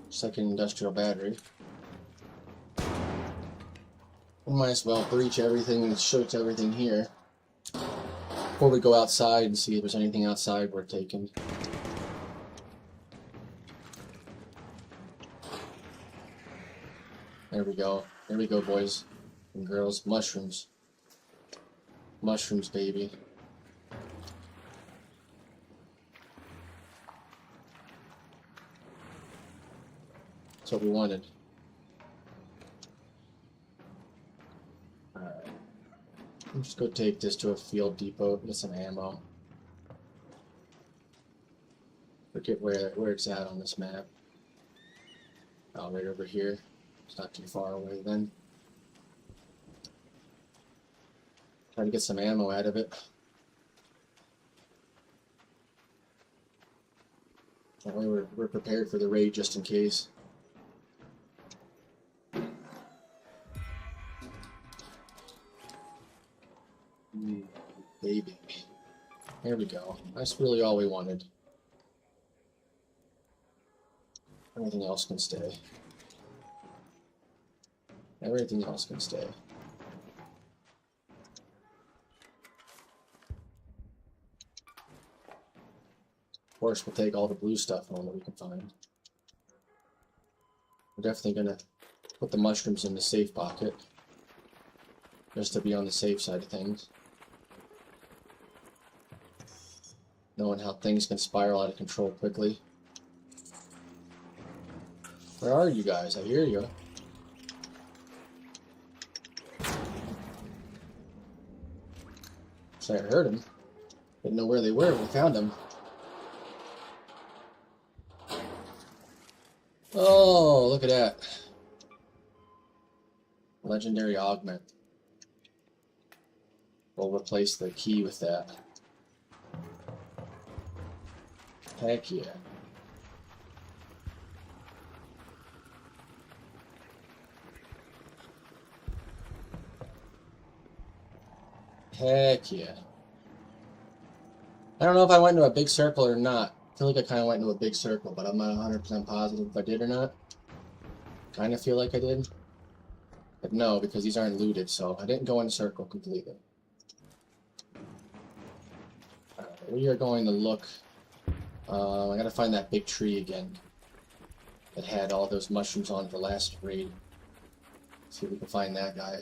Second industrial battery. We might as well breach everything and shoot everything here before we go outside and see if there's anything outside we're taking. There we go. There we go, boys and girls. Mushrooms. Mushrooms, baby. That's what we wanted. Alright. Let's just go take this to a field depot and get some ammo. forget where it's at on this map. Oh, right over here. It's not too far away then. Try to get some ammo out of it. That way we're prepared for the raid just in case. Baby. There we go. That's really all we wanted. Everything else can stay. Everything else can stay. Of course, we'll take all the blue stuff home that we can find. We're definitely gonna put the mushrooms in the safe pocket, just to be on the safe side of things. Knowing how things can spiral out of control quickly. Where are you guys? I hear you. So I heard them. Didn't know where they were, but we found them. Oh, look at that. Legendary augment. We'll replace the key with that. Heck yeah. Heck yeah. I don't know if I went into a big circle or not. I feel like I kind of went into a big circle, but I'm not 100% positive if I did or not. Kind of feel like I did. But no, because these aren't looted, so I didn't go in a circle completely. We are going to look. I gotta find that big tree again that had all those mushrooms on the last raid. See if we can find that guy.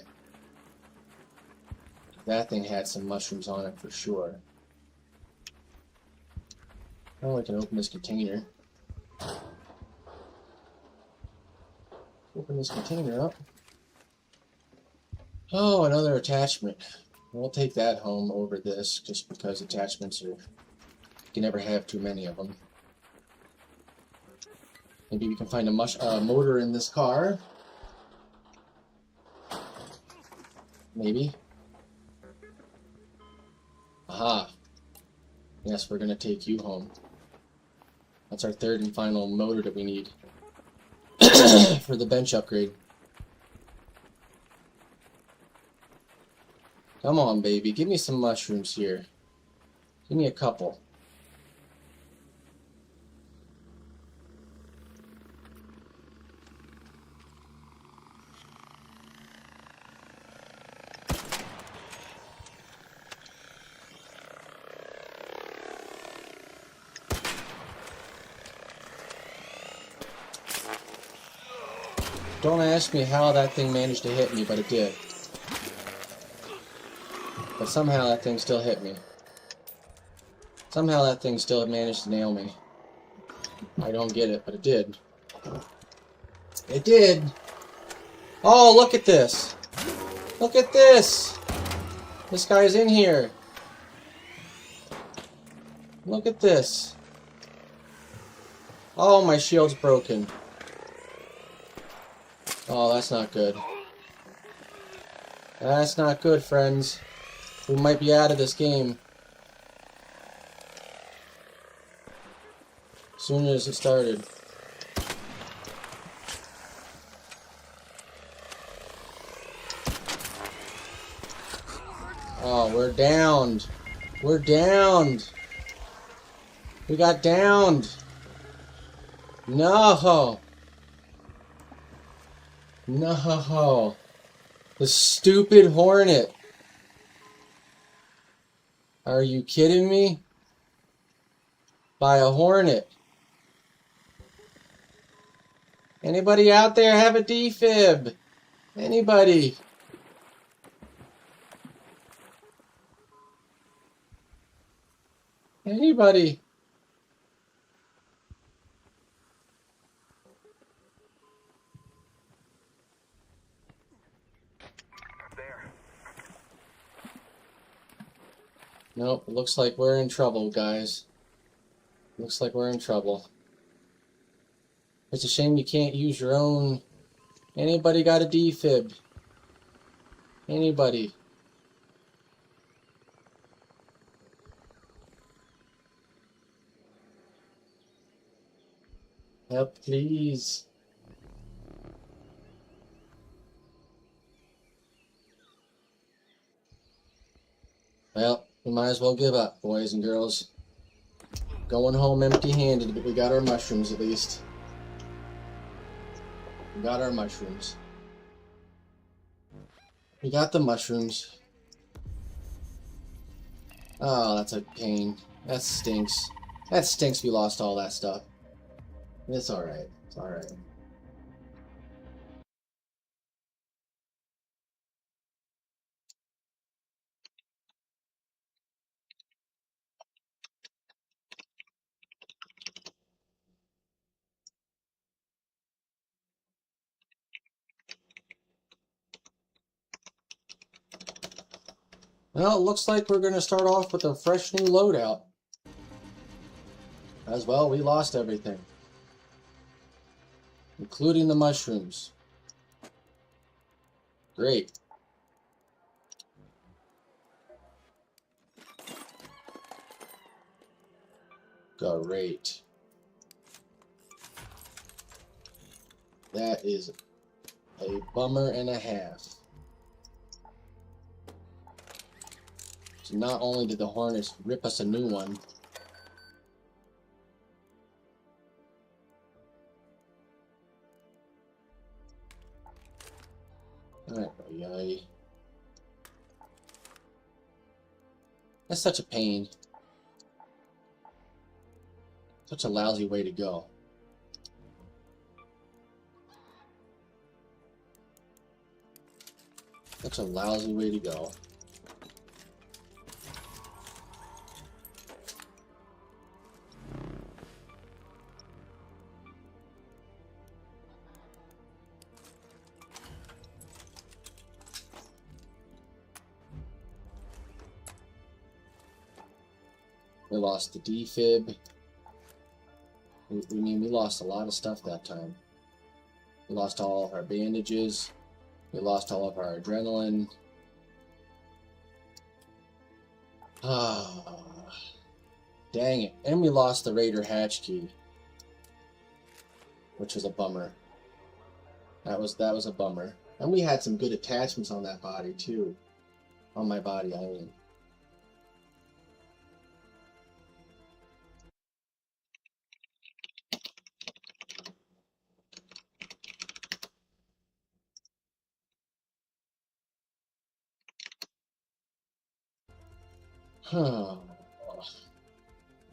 That thing had some mushrooms on it for sure. Oh, I can open this container. Open this container up. Oh, another attachment. We'll take that home over this, just because attachments are... You can never have too many of them. Maybe we can find a motor in this car. Maybe. Aha. Yes, we're gonna take you home. That's our third and final motor that we need for the bench upgrade. Come on, baby. Give me some mushrooms here. Give me a couple. Don't ask me how that thing managed to hit me, but it did. But somehow that thing still hit me. Somehow that thing still managed to nail me. I don't get it, but it did. It did! Oh, look at this! Look at this! This guy's in here! Look at this! Oh, my shield's broken. Oh, that's not good. That's not good, friends. We might be out of this game as soon as it started. Oh, we're downed. We're downed. We got downed. No. No. The stupid hornet. Are you kidding me? By a hornet. Anybody out there have a defib? Anybody? Anybody? There. Nope, it looks like we're in trouble, guys. Looks like we're in trouble. It's a shame you can't use your own. Anybody got a defib? Anybody? Help, please. Well, we might as well give up, boys and girls. Going home empty-handed, but we got our mushrooms at least. We got our mushrooms. We got the mushrooms. Oh, that's a pain. That stinks. That stinks we lost all that stuff. It's alright. It's alright. Well, it looks like we're going to start off with a fresh new loadout. As well, we lost everything. Including the mushrooms. Great. Great. That is a bummer and a half. So not only did the Hornets rip us a new one, that's such a pain. Such a lousy way to go. Such a lousy way to go. We lost the defib. We lost a lot of stuff that time. We lost all of our bandages. We lost all of our adrenaline. Ah, dang it. And we lost the Raider hatch key, which was a bummer. That was a bummer. And we had some good attachments on that body too. On my body, I mean.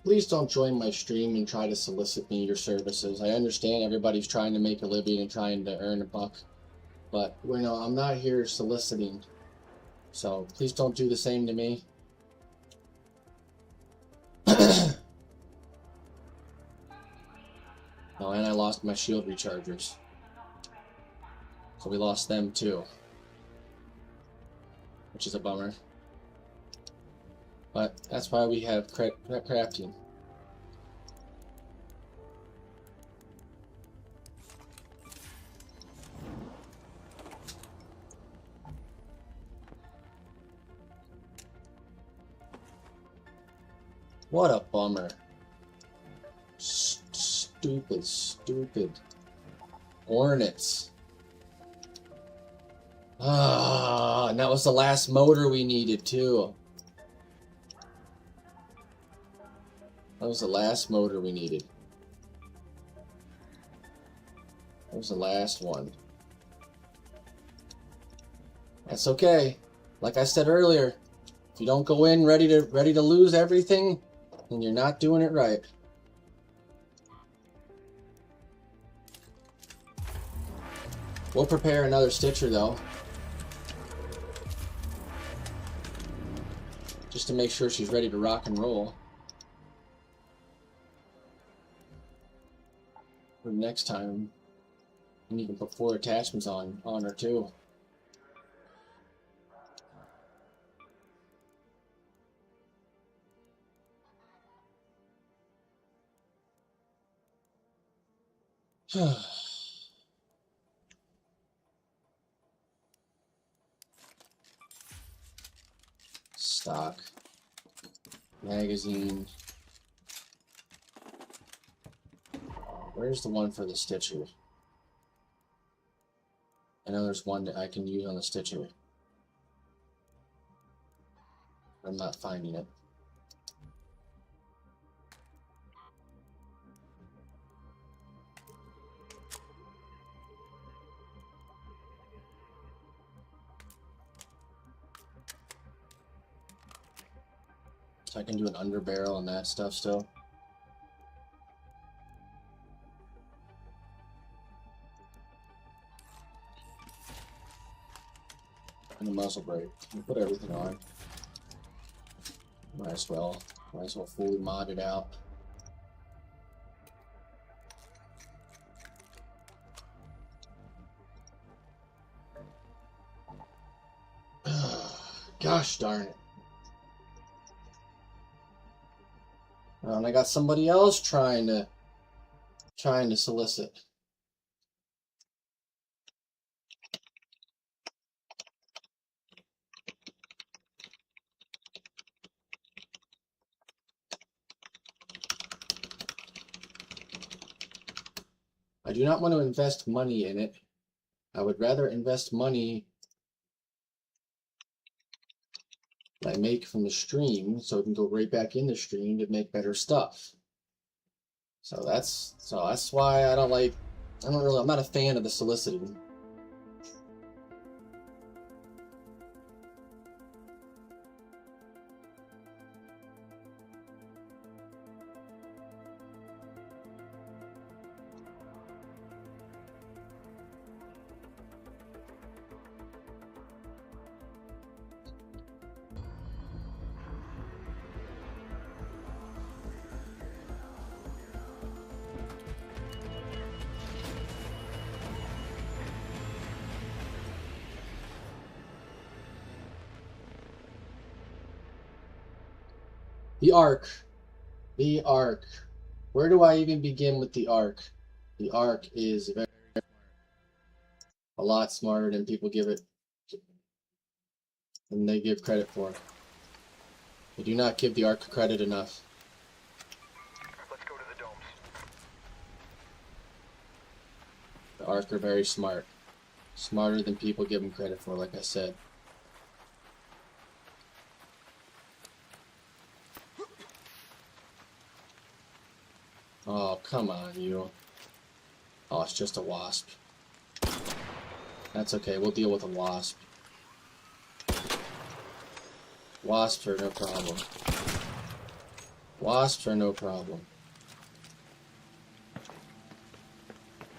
Please don't join my stream and try to solicit me your services. I understand everybody's trying to make a living and trying to earn a buck, but I'm not here soliciting. So please don't do the same to me. Oh, and I lost my shield rechargers. So we lost them too. Which is a bummer. But that's why we have crafting. What a bummer. Stupid. Hornets. Ah, and that was the last motor we needed too. That was the last motor we needed. That was the last one. That's okay. Like I said earlier, if you don't go in ready to lose everything, then you're not doing it right. We'll prepare another Stitcher though. Just to make sure she's ready to rock and roll. For next time. And you can put 4 attachments on her too. Stock. Magazine. Where's the one for the Stitcher? I know there's one that I can use on the Stitcher. I'm not finding it. So I can do an underbarrel and that stuff still. And a muzzle brake. We'll put everything on. Might as well fully mod it out. Gosh darn it. And I got somebody else trying to solicit. I do not want to invest money in it. I would rather invest money that I make from the stream so it can go right back in the stream to make better stuff. So that's why I'm not a fan of the soliciting. The Ark. The Ark. Where do I even begin with the Ark? The Ark is a lot smarter than people give it, than they give credit for. They do not give the Ark credit enough. Let's go to the domes. The Ark are very smart. Smarter than people give them credit for, like I said. Oh, come on, you. Oh, it's just a wasp. That's okay, we'll deal with a wasp. Wasps are no problem. Wasps are no problem.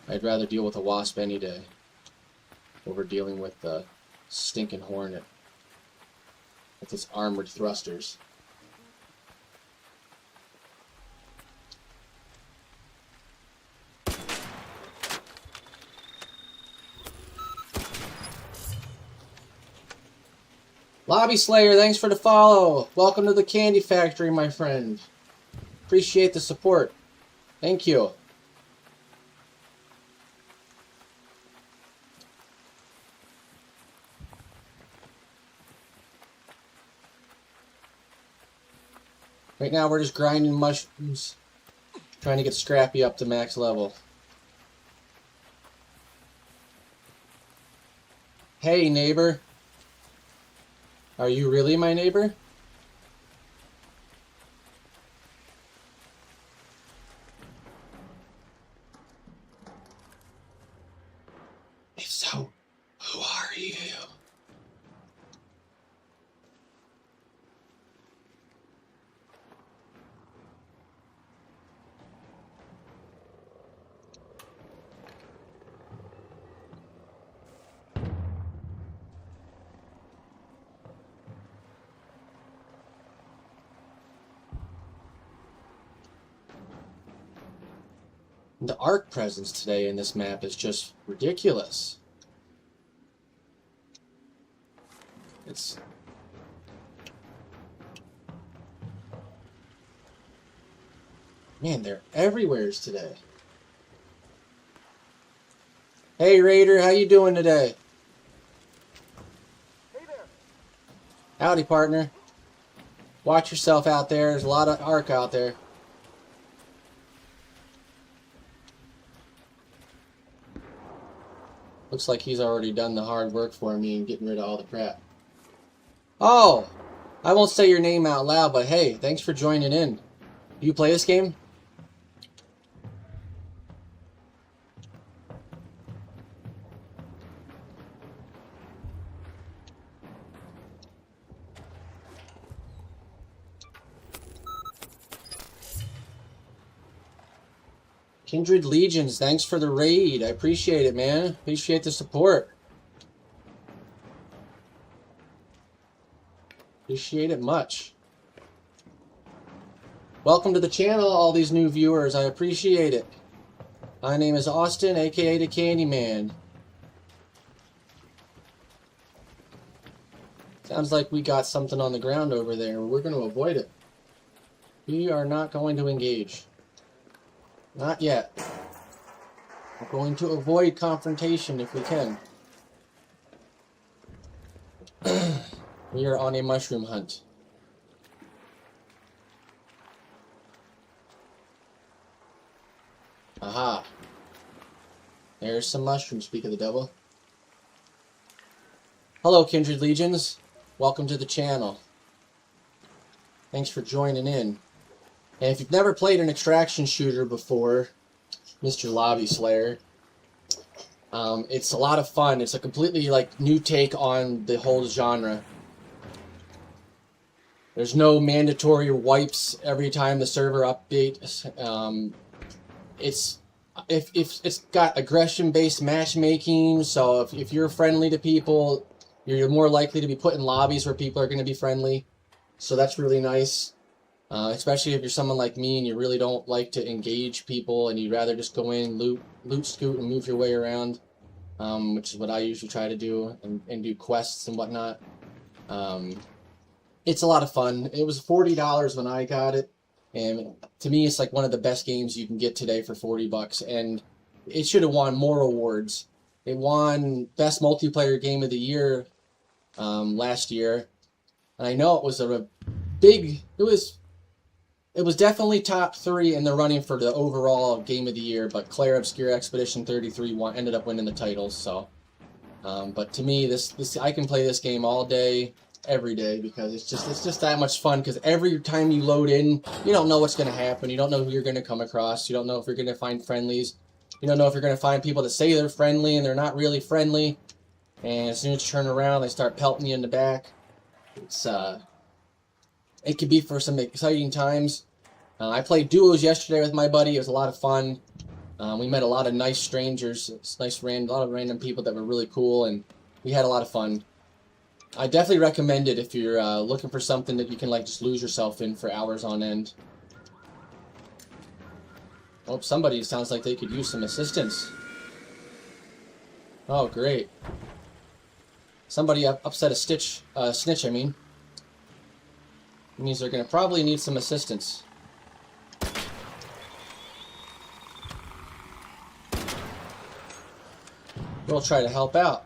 I'd rather deal with a wasp any day over dealing with the stinking hornet with its armored thrusters. Lobby Slayer, thanks for the follow. Welcome to the Candy Factory, my friend. Appreciate the support. Thank you. Right now we're just grinding mushrooms, trying to get Scrappy up to max level. Hey, neighbor. Are you really my neighbor? If so, who are you? The Ark presence today in this map is just ridiculous. It's... Man, they're everywhere today. Hey Raider, how you doing today? Hey there. Howdy, partner. Watch yourself out there. There's a lot of arc out there. Looks like he's already done the hard work for me and getting rid of all the crap. Oh! I won't say your name out loud, but hey, thanks for joining in. Do you play this game? Kindred Legions, thanks for the raid. I appreciate it, man. Appreciate the support. Appreciate it much. Welcome to the channel, all these new viewers. I appreciate it. My name is Austin, aka the Candyman. Sounds like we got something on the ground over there. We're going to avoid it. We are not going to engage. Not yet. We're going to avoid confrontation if we can. We are on a mushroom hunt. Aha. There's some mushrooms, speak of the devil. Hello, Kindred Legions. Welcome to the channel. Thanks for joining in. And if you've never played an extraction shooter before, Mr. Lobby Slayer, it's a lot of fun. It's a completely new take on the whole genre. There's no mandatory wipes every time the server updates. It's got aggression-based matchmaking, so if you're friendly to people, you're more likely to be put in lobbies where people are going to be friendly. So that's really nice. Especially if you're someone like me and you really don't like to engage people and you'd rather just go in, loot, scoot, and move your way around, which is what I usually try to do, and do quests and whatnot. It's a lot of fun. It was $40 when I got it, and to me it's like one of the best games you can get today for $40, and it should have won more awards. It won Best Multiplayer Game of the Year last year, and I know it was it was definitely top 3 in the running for the overall Game of the Year, but Claire Obscure Expedition 33 ended up winning the titles. So, but to me, this I can play this game all day, every day, because it's just that much fun. Because every time you load in, you don't know what's going to happen. You don't know who you're going to come across. You don't know if you're going to find friendlies. You don't know if you're going to find people that say they're friendly and they're not really friendly. And as soon as you turn around, they start pelting you in the back. It could be for some exciting times. I played duos yesterday with my buddy. It was a lot of fun. We met a lot of nice strangers, a lot of random people that were really cool, and we had a lot of fun. I definitely recommend it if you're looking for something that you can just lose yourself in for hours on end. Oh, somebody sounds like they could use some assistance. Oh, great. Somebody upset a snitch, I mean. It means they're going to probably need some assistance. We'll try to help out.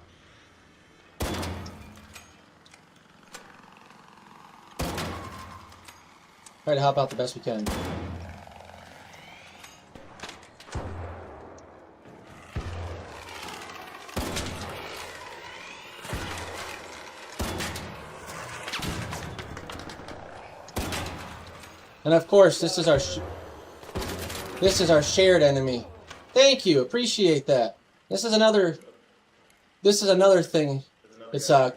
Try to help out the best we can. And of course, this is our shared enemy. Thank you, appreciate that. This is another thing. It's Hello.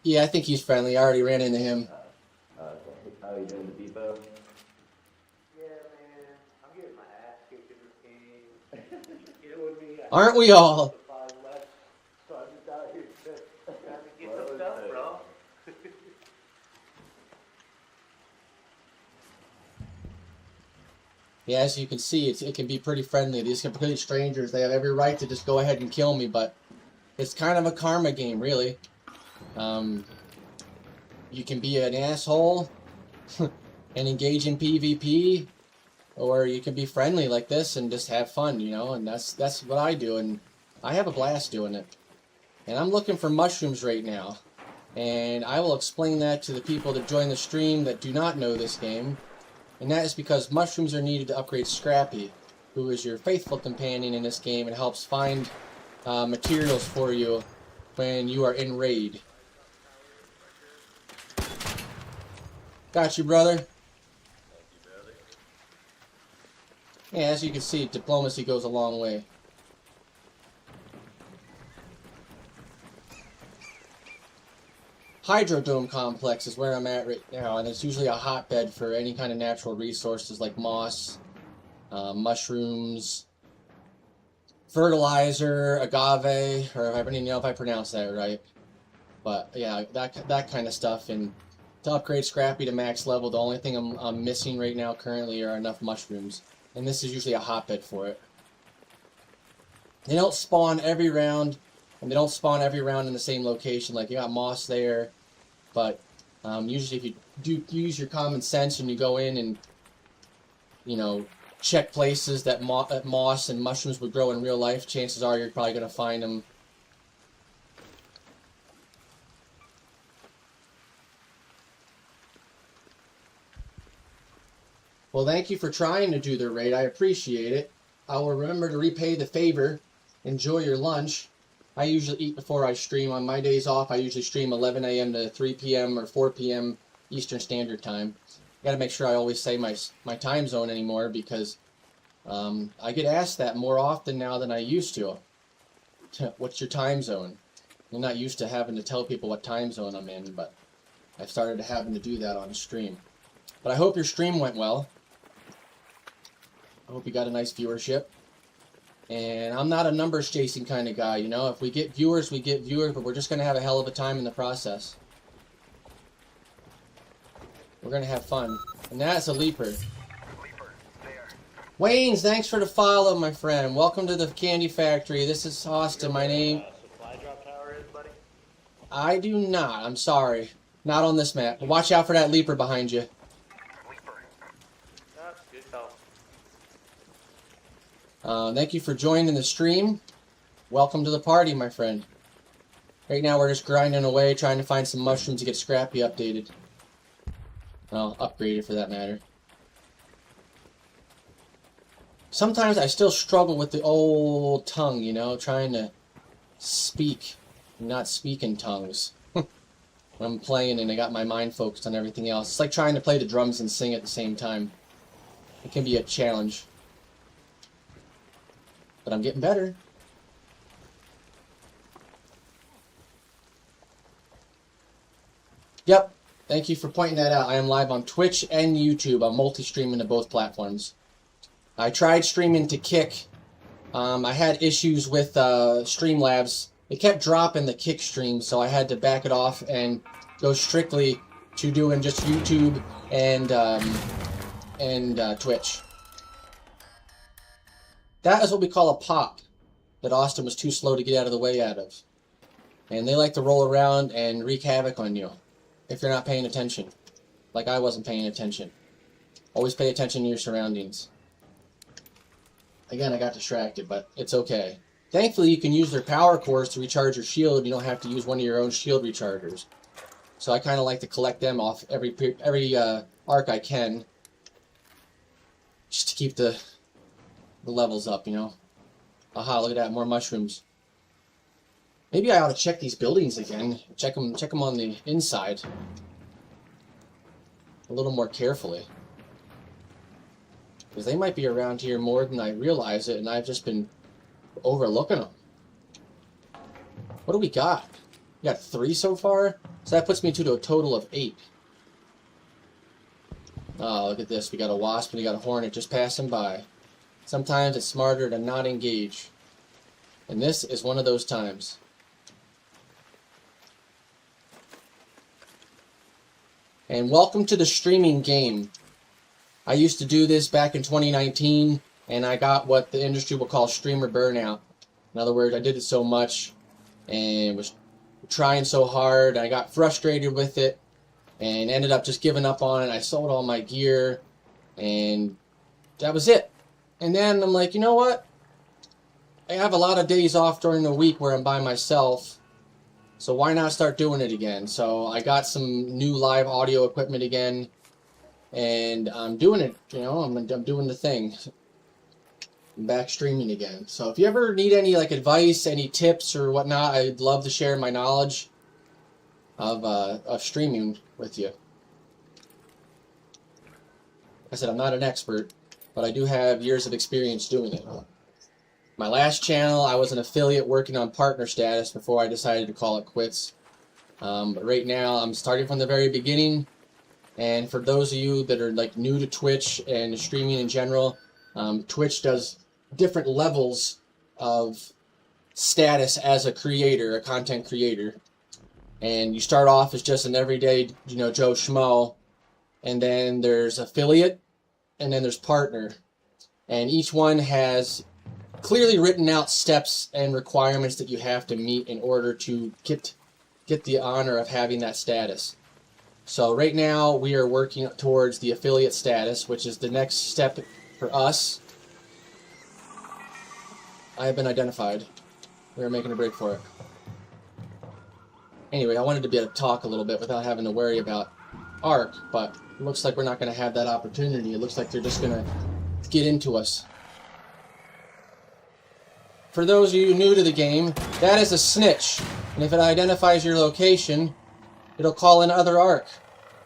yeah, I think he's friendly. I already ran into him. How you doing, the depot? Yeah, man, I'm getting my ass kicked in this game. You know what I mean? Aren't we all? Supplies left, so I'm just out here trying to get some stuff, bro. Yeah, as you can see, it can be pretty friendly. These complete strangers, they have every right to just go ahead and kill me, but it's kind of a karma game, really. You can be an asshole and engage in PvP, or you can be friendly like this and just have fun, you know, and that's what I do, and I have a blast doing it. And I'm looking for mushrooms right now, and I will explain that to the people that join the stream that do not know this game, and that is because mushrooms are needed to upgrade Scrappy, who is your faithful companion in this game and helps find materials for you when you are in raid. Got you, brother. Yeah, as you can see, diplomacy goes a long way. Hydrodome Complex is where I'm at right now, and it's usually a hotbed for any kind of natural resources like moss, mushrooms, fertilizer, agave, or I don't even know if I pronounced that right. But yeah, that kind of stuff. And to upgrade Scrappy to max level, the only thing I'm missing right now currently are enough mushrooms. And this is usually a hotbed for it. They don't spawn every round, and they don't spawn every round in the same location. Like, you got moss there, but usually if you do use your common sense and you go in and, you know, check places that moss and mushrooms would grow in real life, chances are you're probably going to find them. Well, thank you for trying to do the raid. I appreciate it. I will remember to repay the favor. Enjoy your lunch. I usually eat before I stream. On my days off, I usually stream 11 a.m. to 3 p.m. or 4 p.m. Eastern Standard Time. Got to make sure I always say my time zone anymore, because I get asked that more often now than I used to. What's your time zone? I'm not used to having to tell people what time zone I'm in, but I've started having to do that on stream. But I hope your stream went well. I hope you got a nice viewership. And I'm not a numbers chasing kind of guy, you know. If we get viewers, we get viewers, but we're just going to have a hell of a time in the process. We're going to have fun. And that's a leaper. Leaper, there. Waynes, thanks for the follow, my friend. Welcome to the Candy Factory. This is Austin, my name. Supply drop tower is, buddy? I do not. I'm sorry. Not on this map. But watch out for that leaper behind you. Leaper. Ah, good call. Thank you for joining the stream. Welcome to the party, my friend. Right now we're just grinding away, trying to find some mushrooms to get Scrappy updated. Well, upgraded for that matter. Sometimes I still struggle with the old tongue, you know, trying to speak, not speak in tongues. When I'm playing and I got my mind focused on everything else. It's like trying to play the drums and sing at the same time. It can be a challenge. But I'm getting better. Yep. Thank you for pointing that out. I am live on Twitch and YouTube. I'm multi-streaming to both platforms. I tried streaming to Kick. I had issues with Streamlabs. It kept dropping the Kick stream, so I had to back it off and go strictly to doing just YouTube and Twitch. That is what we call a pop that Austin was too slow to get out of the way out of. And they like to roll around and wreak havoc on you if you're not paying attention. Like I wasn't paying attention. Always pay attention to your surroundings. Again, I got distracted, but it's okay. Thankfully, you can use their power cores to recharge your shield. You don't have to use one of your own shield rechargers. So I kind of like to collect them off every arc I can, just to keep the levels up, you know. Aha, look at that, more mushrooms. Maybe I ought to check these buildings again. Check them on the inside a little more carefully, because they might be around here more than I realize it, and I've just been overlooking them. What do we got? We got 3 so far, so that puts me to a total of 8. Oh, look at this. We got a wasp and we got a hornet just passing by. Sometimes it's smarter to not engage, and this is one of those times. And welcome to the streaming game. I used to do this back in 2019, and I got what the industry will call streamer burnout. In other words, I did it so much and was trying so hard, I got frustrated with it and ended up just giving up on it. I sold all my gear and that was it. And then I'm like, you know what? I have a lot of days off during the week where I'm by myself. So why not start doing it again? So I got some new live audio equipment again. And I'm doing it, you know, I'm doing the thing. I'm back streaming again. So if you ever need any like advice, any tips or whatnot, I'd love to share my knowledge of streaming with you. Like I said, I'm not an expert, but I do have years of experience doing it. My last channel, I was an affiliate working on partner status before I decided to call it quits. But right now, I'm starting from the very beginning. And for those of you that are like new to Twitch and streaming in general, Twitch does different levels of status as a creator, a content creator. And you start off as just an everyday, you know, Joe Schmo. And then there's affiliate, and then there's partner. And each one has clearly written out steps and requirements that you have to meet in order to get the honor of having that status. So right now we are working towards the affiliate status, which is the next step for us. I have been identified. We are making a break for it. Anyway, I wanted to be able to talk a little bit without having to worry about ARC, but it looks like we're not going to have that opportunity. It looks like they're just going to get into us. For those of you new to the game, that is a snitch. And if it identifies your location, it'll call in other ARC.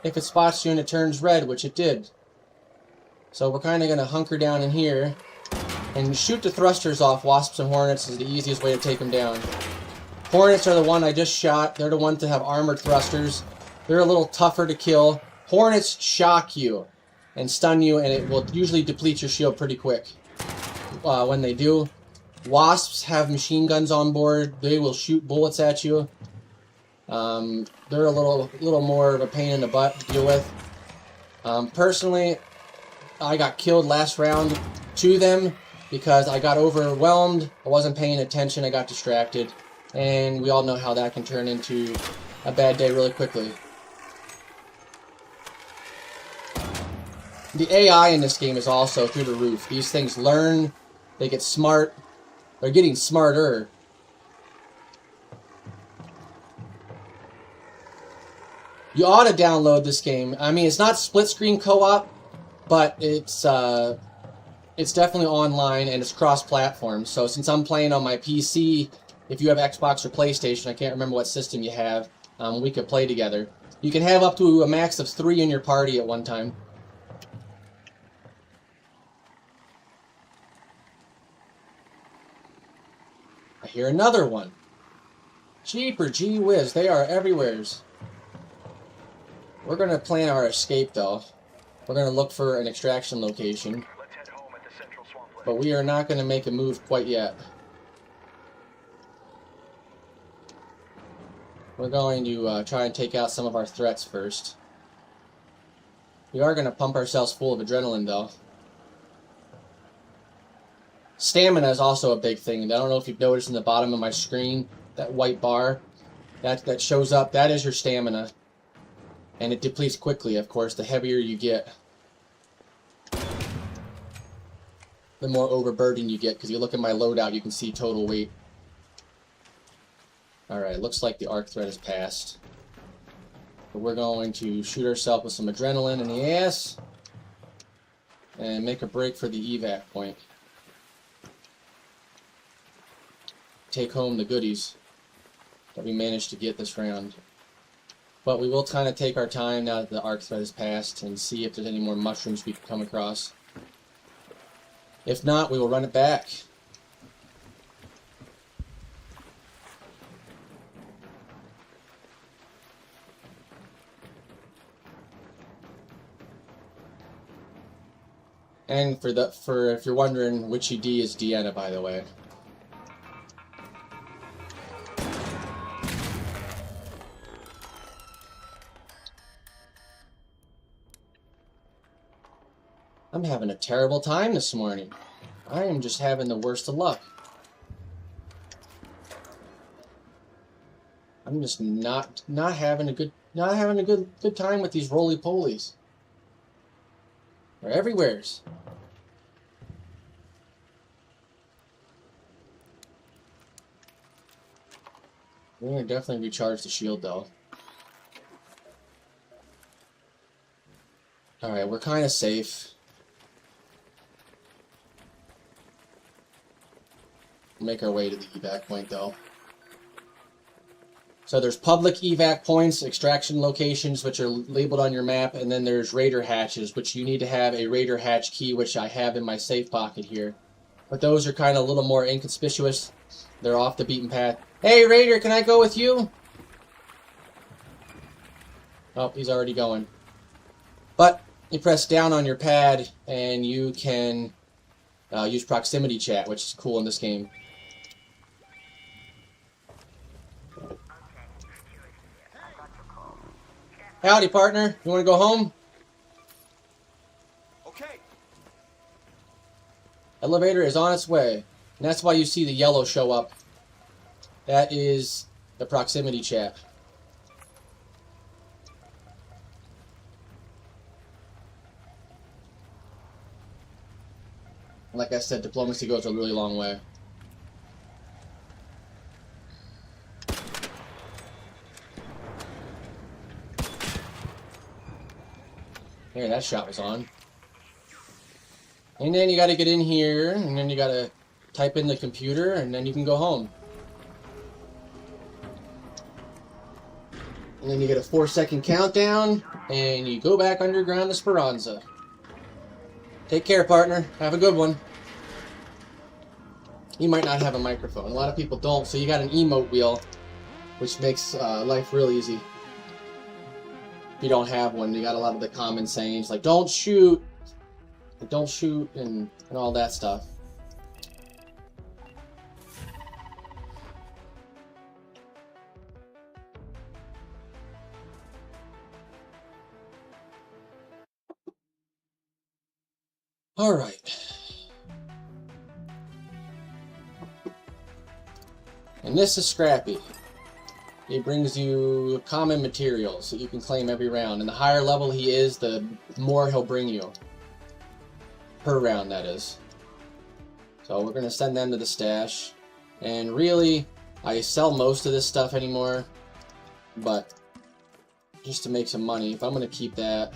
If it spots you and it turns red, which it did. So we're kind of going to hunker down in here and shoot the thrusters off. Wasps and Hornets is the easiest way to take them down. Hornets are the one I just shot. They're the ones that have armored thrusters. They're a little tougher to kill. Hornets shock you and stun you, and it will usually deplete your shield pretty quick when they do. Wasps have machine guns on board. They will shoot bullets at you. They're a little more of a pain in the butt to deal with. Personally, I got killed last round to them because I got overwhelmed. I wasn't paying attention. I got distracted. And we all know how that can turn into a bad day really quickly. The AI in this game is also through the roof. These things learn. They get smart. They're getting smarter. You ought to download this game. I mean, it's not split screen co-op, but it's definitely online and it's cross-platform. So since I'm playing on my PC, if you have Xbox or PlayStation, I can't remember what system you have, we could play together. You can have up to a max of 3 in your party at one time. I hear another one. Jeeper gee whiz, they are everywheres. We're going to plan our escape, though. We're going to look for an extraction location. Let's head home at the central swampland. But we are not going to make a move quite yet. We're going to try and take out some of our threats first. We are going to pump ourselves full of adrenaline, though. Stamina is also a big thing. I don't know if you've noticed in the bottom of my screen, that white bar that shows up, that is your stamina. And it depletes quickly, of course, the heavier you get. The more overburdened you get, because you look at my loadout, you can see total weight. Alright, looks like the arc threat has passed. But we're going to shoot ourselves with some adrenaline in the ass. And make a break for the evac point. Take home the goodies that we managed to get this round. But we will kind of take our time now that the arc threat has passed and see if there's any more mushrooms we can come across. If not, we will run it back. And for if you're wondering, which ED is Deanna, by the way. I'm having a terrible time this morning. I am just having the worst of luck. I'm just not having a good time with these roly polies. They're everywheres. We're gonna definitely recharge the shield though. Alright, we're kind of safe. Make our way to the evac point though. So there's public evac points, extraction locations, which are labeled on your map, and then there's raider hatches, which you need to have a raider hatch key, which I have in my safe pocket here. But those are kind of a little more inconspicuous. They're off the beaten path. Hey, raider, can I go with you? Oh, he's already going. But you press down on your pad, and you can use proximity chat, which is cool in this game. Howdy, partner. You want to go home? Okay. Elevator is on its way. And that's why you see the yellow show up. That is the proximity chat. Like I said, diplomacy goes a really long way. There, that shot was on. And then you gotta get in here, and then you gotta type in the computer, and then you can go home. And then you get a 4-second countdown, and you go back underground to Speranza. Take care, partner. Have a good one. You might not have a microphone. A lot of people don't, so you got an emote wheel, which makes life real easy. If you don't have one, you got a lot of the common sayings like don't shoot, and all that stuff. All right. And this is Scrappy. He brings you common materials that you can claim every round. And the higher level he is, the more he'll bring you. Per round, that is. So we're going to send them to the stash. And really, I sell most of this stuff anymore. But just to make some money, if I'm going to keep that,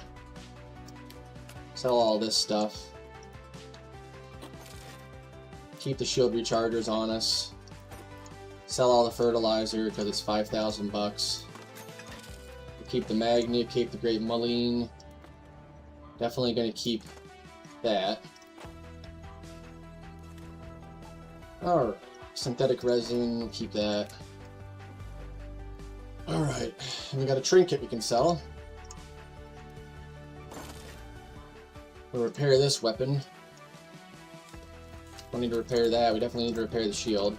sell all this stuff. Keep the shield rechargers on us. Sell all the fertilizer because it's 5,000 bucks. Keep the magnet, keep the great mullein. Definitely going to keep that. Alright, synthetic resin, keep that. Alright, and we got a trinket we can sell. We'll repair this weapon. Don't need to repair that, we definitely need to repair the shield.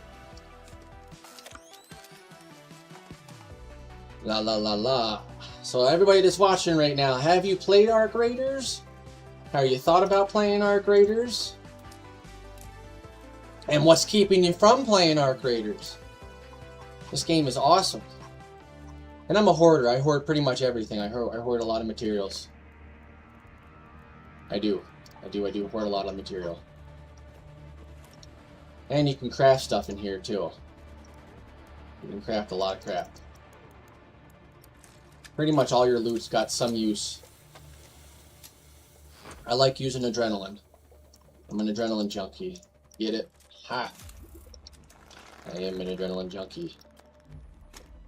La la la la. So everybody that's watching right now, have you played Arc Raiders? Have you thought about playing Arc Raiders? And what's keeping you from playing Arc Raiders? This game is awesome. And I'm a hoarder. I hoard pretty much everything. I hoard a lot of materials. I do hoard a lot of material. And you can craft stuff in here too. You can craft a lot of crap. Pretty much all your loot's got some use. I like using adrenaline. I'm an adrenaline junkie. Get it? Ha! I am an adrenaline junkie.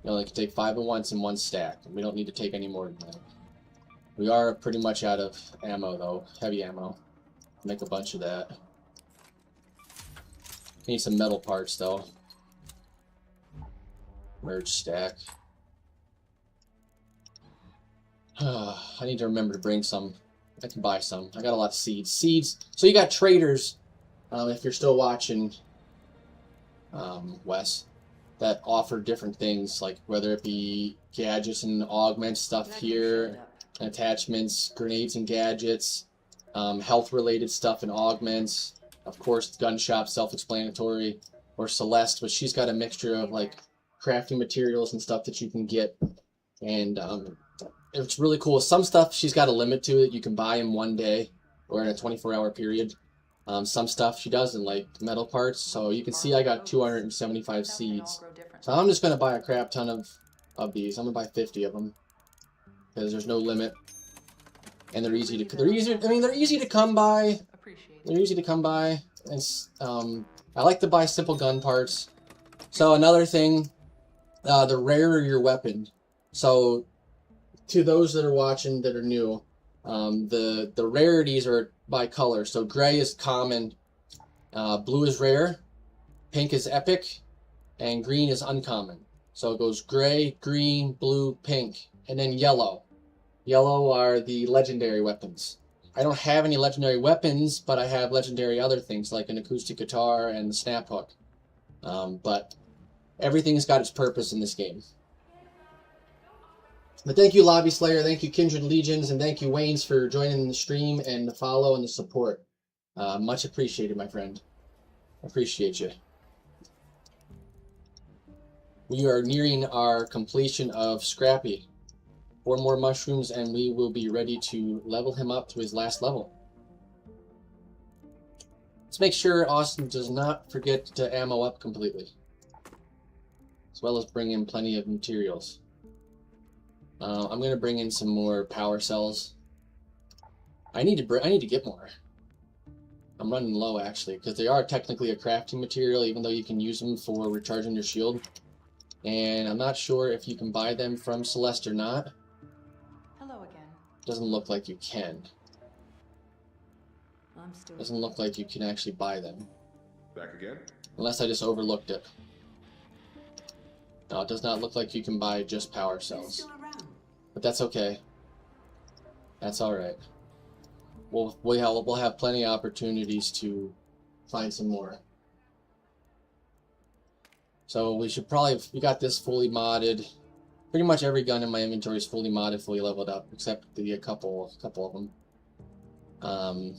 You only can take 5 at once in one stack. We don't need to take any more than that. We are pretty much out of ammo though. Heavy ammo. Make a bunch of that. Need some metal parts though. Merge stack. I need to remember to bring some. I can buy some. I got a lot of seeds. Seeds. So you got traders, if you're still watching, Wes, that offer different things, like whether it be gadgets and augment stuff here, attachments, grenades and gadgets, health-related stuff and augments. Of course, gun shop, self-explanatory, or Celeste, but she's got a mixture of like crafting materials and stuff that you can get, and it's really cool. Some stuff she's got a limit to that you can buy in one day or in a 24-hour period. Some stuff she doesn't, like metal parts. So you can see I got 275 seeds. So I'm I'm just going to buy a crap ton of these. I'm going to buy 50 of them because there's no limit. And they're easy to, they're easy to come by. They're easy to come by. It's, I like to buy simple gun parts. So another thing, the rarer your weapon. So to those that are watching that are new, the rarities are by color. So gray is common, blue is rare, pink is epic, and green is uncommon. So it goes gray, green, blue, pink, and then yellow. Yellow are the legendary weapons. I don't have any legendary weapons, but I have legendary other things like an acoustic guitar and the snap hook. But everything's got its purpose in this game. But thank you, Lobby Slayer, thank you, Kindred Legions, and thank you, Waynes, for joining the stream and the follow and the support. Much appreciated, my friend. Appreciate you. We are nearing our completion of Scrappy. 4 more mushrooms, and we will be ready to level him up to his last level. Let's make sure Austin does not forget to ammo up completely, as well as bring in plenty of materials. I'm going to bring in some more power cells. I need to get more. I'm running low, actually, because they are technically a crafting material, even though you can use them for recharging your shield. And I'm not sure if you can buy them from Celeste or not. Hello again. Doesn't look like you can. I'm still. Doesn't look like you can actually buy them. Back again? Unless I just overlooked it. No, it does not look like you can buy just power cells. But that's okay. That's alright. We'll have plenty of opportunities to find some more. So we got this fully modded. Pretty much every gun in my inventory is fully modded, fully leveled up, except a couple of them.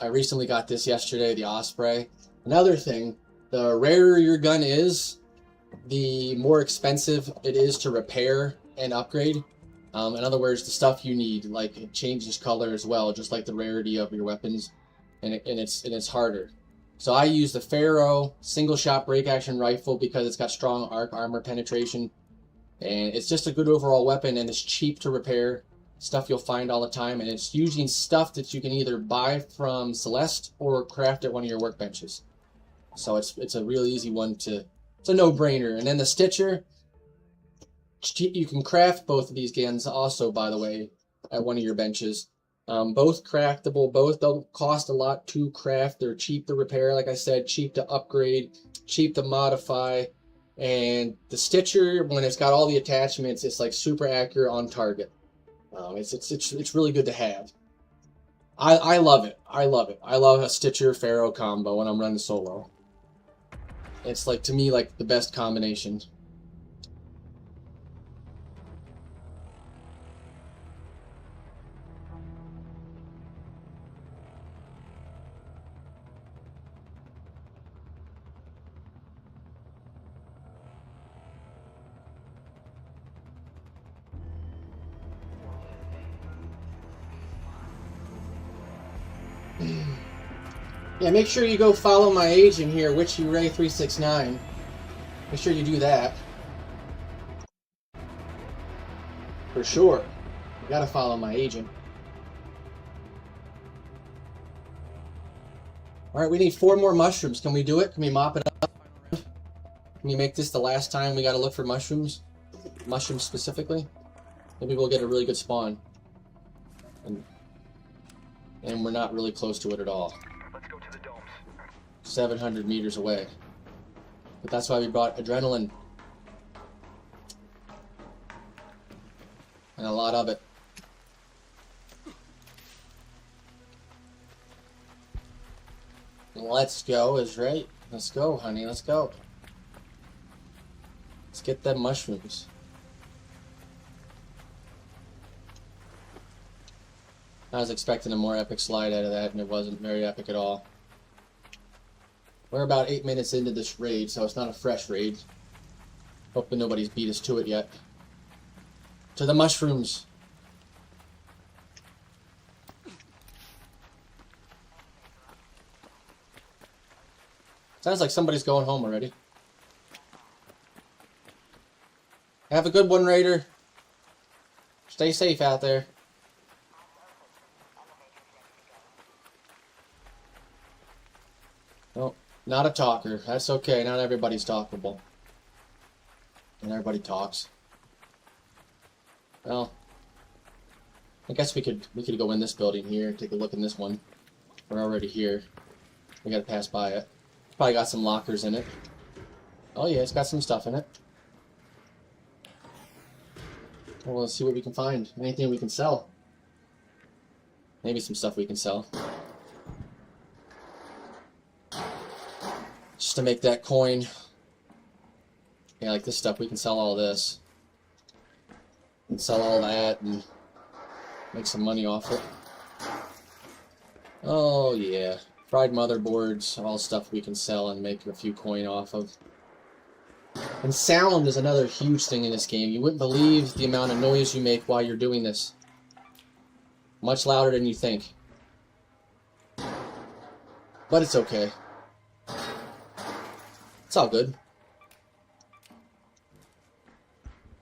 I recently got this yesterday, the Osprey. Another thing, the rarer your gun is, the more expensive it is to repair and upgrade. In other words, the stuff you need, like it changes color as well, just like the rarity of your weapons, and it's harder. So I use the Pharaoh single shot break action rifle because it's got strong arc armor penetration, and it's just a good overall weapon, and it's cheap to repair. Stuff you'll find all the time, and it's using stuff that you can either buy from Celeste or craft at one of your workbenches. So it's a real easy one to. It's a no-brainer. And then the Stitcher, you can craft both of these guns also, by the way, at one of your benches. Both craftable, both don't cost a lot to craft. They're cheap to repair, like I said, cheap to upgrade, cheap to modify. And the Stitcher, when it's got all the attachments, it's like super accurate on target. It's really good to have. I love it. I love it. I love a Stitcher Pharaoh combo when I'm running solo. It's like, to me, like the best combination. Yeah, make sure you go follow my agent here, WitchyRay369. Make sure you do that. For sure. You gotta follow my agent. Alright, we need 4 more mushrooms. Can we do it? Can we mop it up? Can we make this the last time we gotta look for mushrooms? Mushrooms specifically? Maybe we'll get a really good spawn. And we're not really close to it at all. Let's go to the domes. 700 meters away. But that's why we brought adrenaline. And a lot of it. Let's go is right. Let's go, honey. Let's go. Let's get them mushrooms. I was expecting a more epic slide out of that, and it wasn't very epic at all. We're about 8 minutes into this raid, so it's not a fresh raid. Hoping nobody's beat us to it yet. To the mushrooms. Sounds like somebody's going home already. Have a good one, Raider. Stay safe out there. Oh, not a talker. That's okay. Not everybody's talkable. And everybody talks. Well, I guess we could go in this building here, take a look in this one. We're already here. We gotta pass by it. Probably got some lockers in it. Oh yeah, it's got some stuff in it. Well, let's see what we can find. Anything we can sell. Maybe some stuff we can sell. Just to make that coin. Yeah, like this stuff, we can sell all this. And sell all that and make some money off it. Oh yeah. Fried motherboards, all stuff we can sell and make a few coin off of. And sound is another huge thing in this game. You wouldn't believe the amount of noise you make while you're doing this. Much louder than you think. But it's okay. It's all good.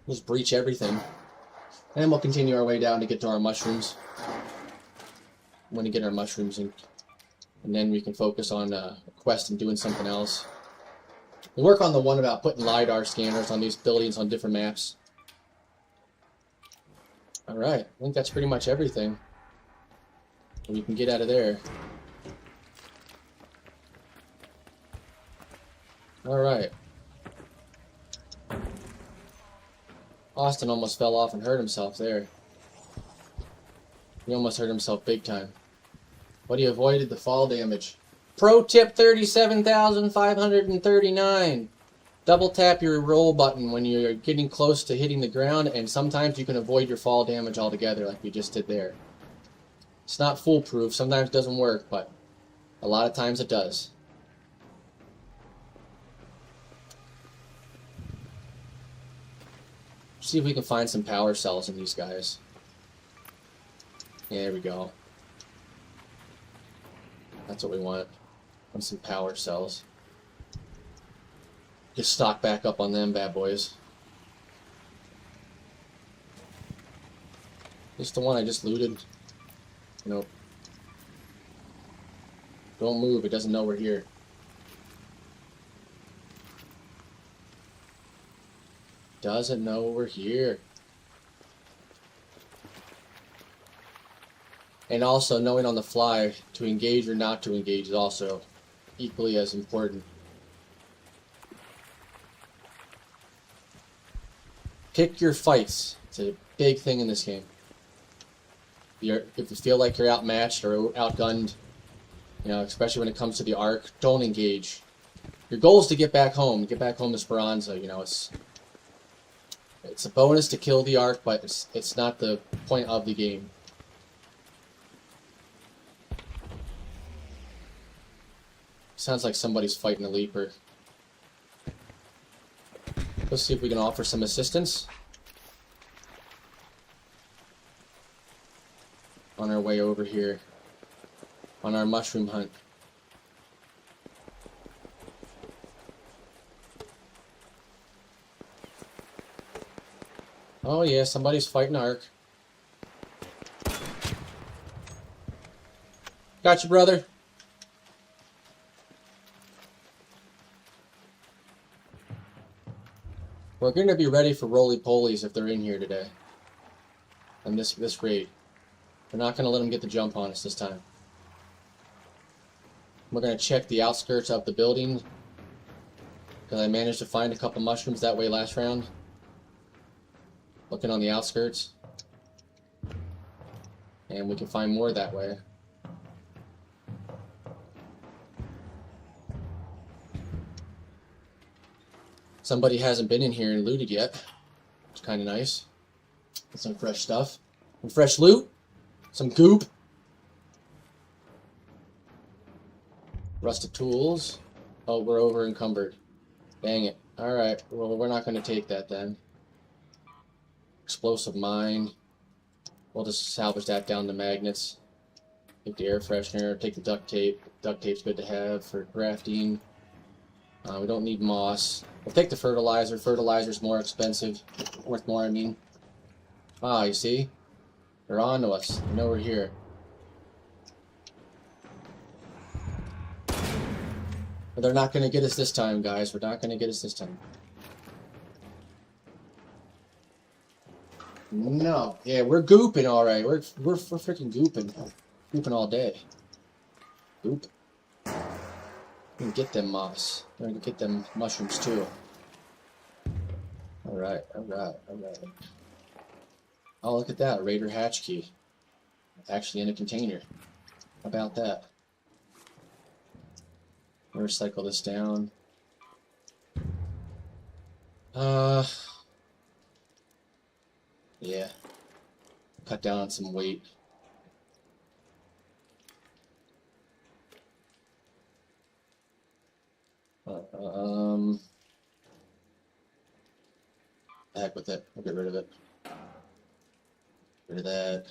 Just breach everything. And we'll continue our way down to get to our mushrooms. I'm going to get our mushrooms in. And then we can focus on a quest and doing something else. We'll work on the one about putting LiDAR scanners on these buildings on different maps. Alright, I think that's pretty much everything. We can get out of there. Alright. Austin almost fell off and hurt himself there. He almost hurt himself big time. But he avoided the fall damage. Pro tip 37,539. Double tap your roll button when you're getting close to hitting the ground, and sometimes you can avoid your fall damage altogether like we just did there. It's not foolproof. Sometimes it doesn't work, but a lot of times it does. See if we can find some power cells in these guys. Yeah, there we go. That's what we want. Want some power cells. Just stock back up on them bad boys. This the one I just looted. Nope. Don't move, it doesn't know we're here. Doesn't know we're here. And also knowing on the fly to engage or not to engage is also equally as important. Pick your fights. It's a big thing in this game. If you feel like you're outmatched or outgunned, you know, especially when it comes to the Ark, don't engage. Your goal is to get back home to Speranza. You know, it's a bonus to kill the Ark, but it's not the point of the game. Sounds like somebody's fighting a leaper. Let's see if we can offer some assistance on our way over here on our mushroom hunt. Oh yeah, somebody's fighting Ark. Got you, brother. We're going to be ready for roly-polies if they're in here today. And this raid. We're not going to let them get the jump on us this time. We're going to check the outskirts of the building. Because I managed to find a couple mushrooms that way last round. Looking on the outskirts. And we can find more that way. Somebody hasn't been in here and looted yet. It's kind of nice. Get some fresh stuff. Some fresh loot. Some goop. Rusted tools. Oh, we're over encumbered. Dang it. Alright, well, we're not going to take that then. Explosive mine. We'll just salvage that down to magnets. Take the air freshener. Take the duct tape. Duct tape's good to have for crafting. We don't need moss. We'll take the fertilizer. Fertilizer's more expensive. Worth more, I mean. Ah, you see? They're on to us. They know we're here. But they're not going to get us this time, guys. We're not going to get us this time. No. Yeah, we're gooping, alright. We're freaking gooping. Gooping all day. Goop. We can get them moss. We're going to get them mushrooms, too. Alright, alright, alright. Oh, look at that. Raider hatch key. Actually in a container. How about that? Recycle this down. Yeah. Cut down on some weight. The heck with it. We'll get rid of it. Rid of that.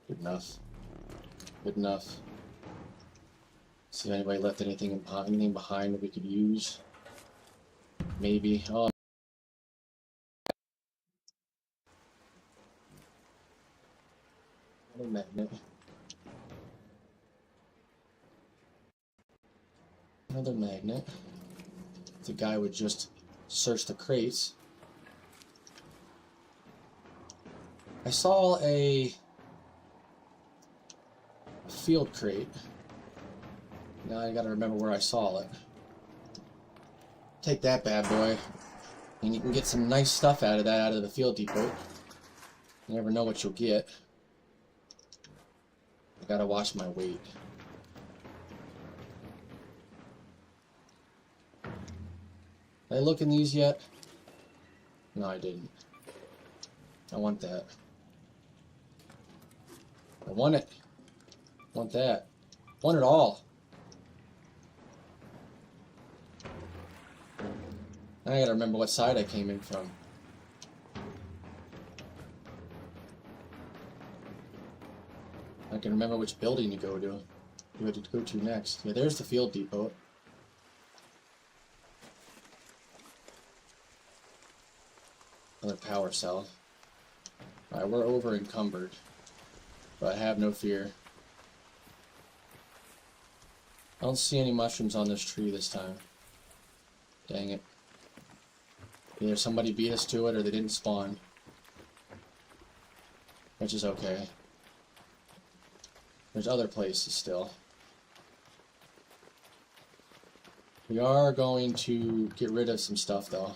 Good enough. Good enough. See if anybody left anything behind that we could use. Maybe. Oh. Another magnet. Another magnet. If the guy would just search the crates. I saw a field crate. Now I gotta remember where I saw it. Take that bad boy. And you can get some nice stuff out of that, out of the field depot. You never know what you'll get. I gotta watch my weight. Did I look in these yet? No, I didn't. I want that. I want it. I want that. I want it all. Now I gotta remember what side I came in from. I can remember which building to go to. We had to go to next. Yeah, there's the field depot. Another power cell. Alright, we're over encumbered. But have no fear. I don't see any mushrooms on this tree this time. Dang it. Either somebody beat us to it or they didn't spawn. Which is okay. There's other places still. We are going to get rid of some stuff though.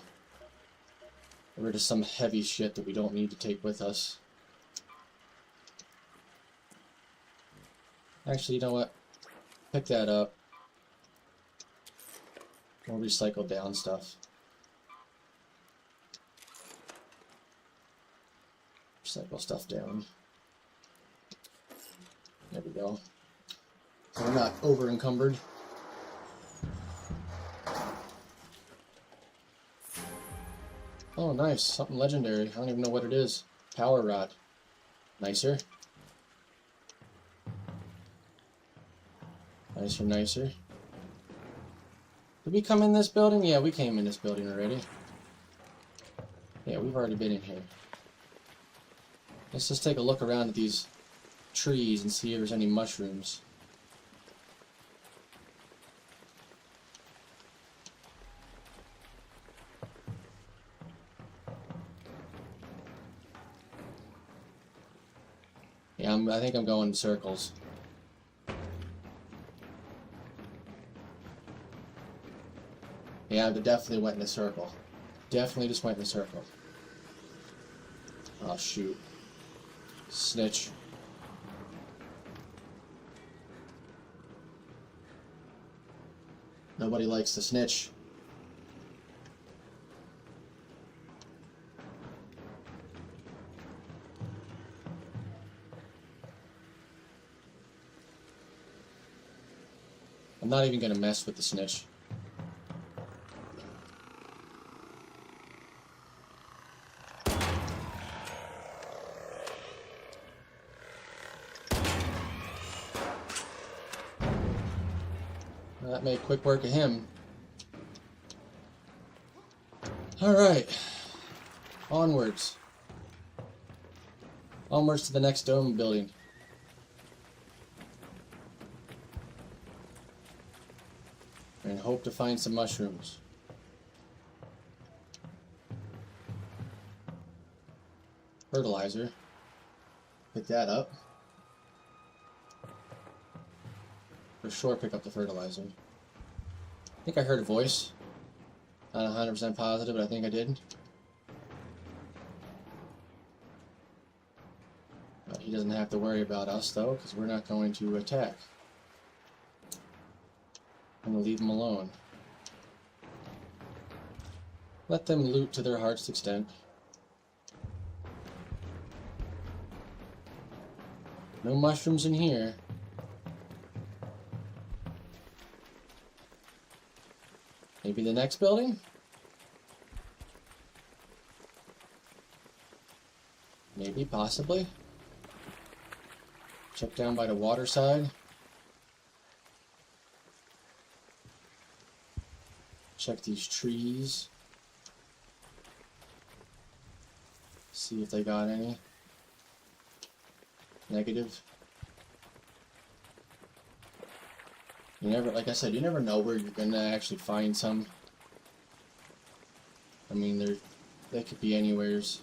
Get rid of some heavy shit that we don't need to take with us. Actually, you know what? Pick that up. We'll recycle down stuff. Recycle stuff down. There we go. So we're not over encumbered. Oh, nice. Something legendary. I don't even know what it is. Power rod. Nicer. Nicer, nicer. Did we come in this building? Yeah, we came in this building already. Yeah, we've already been in here. Let's just take a look around at these trees and see if there's any mushrooms. Yeah, I think I'm going in circles. Yeah, I definitely went in a circle. Definitely just went in a circle. Oh, shoot. Snitch. Nobody likes to snitch. I'm not even gonna mess with the snitch. Well, that made quick work of him. Alright. Onwards. Onwards to the next dome building. And hope to find some mushrooms. Fertilizer. Pick that up. For sure pick up the fertilizer. I think I heard a voice. Not 100% positive, but I think I did. But he doesn't have to worry about us though, because we're not going to attack. I'm going to leave them alone. Let them loot to their heart's extent. No mushrooms in here. Maybe the next building? Maybe, possibly. Check down by the water side. Check these trees. See if they got any. Negative. You never, like I said, you never know where you're gonna actually find some. I mean, they could be anywheres.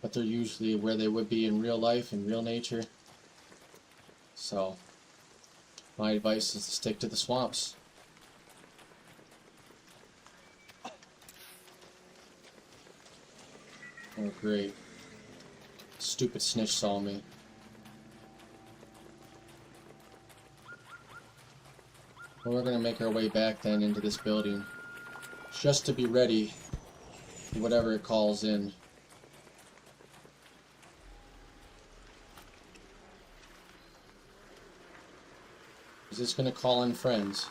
But they're usually where they would be in real life, in real nature. So, my advice is to stick to the swamps. Oh, great. Stupid snitch saw me. Well, we're gonna make our way back then into this building. Just to be ready for whatever it calls in. Is this gonna call in friends?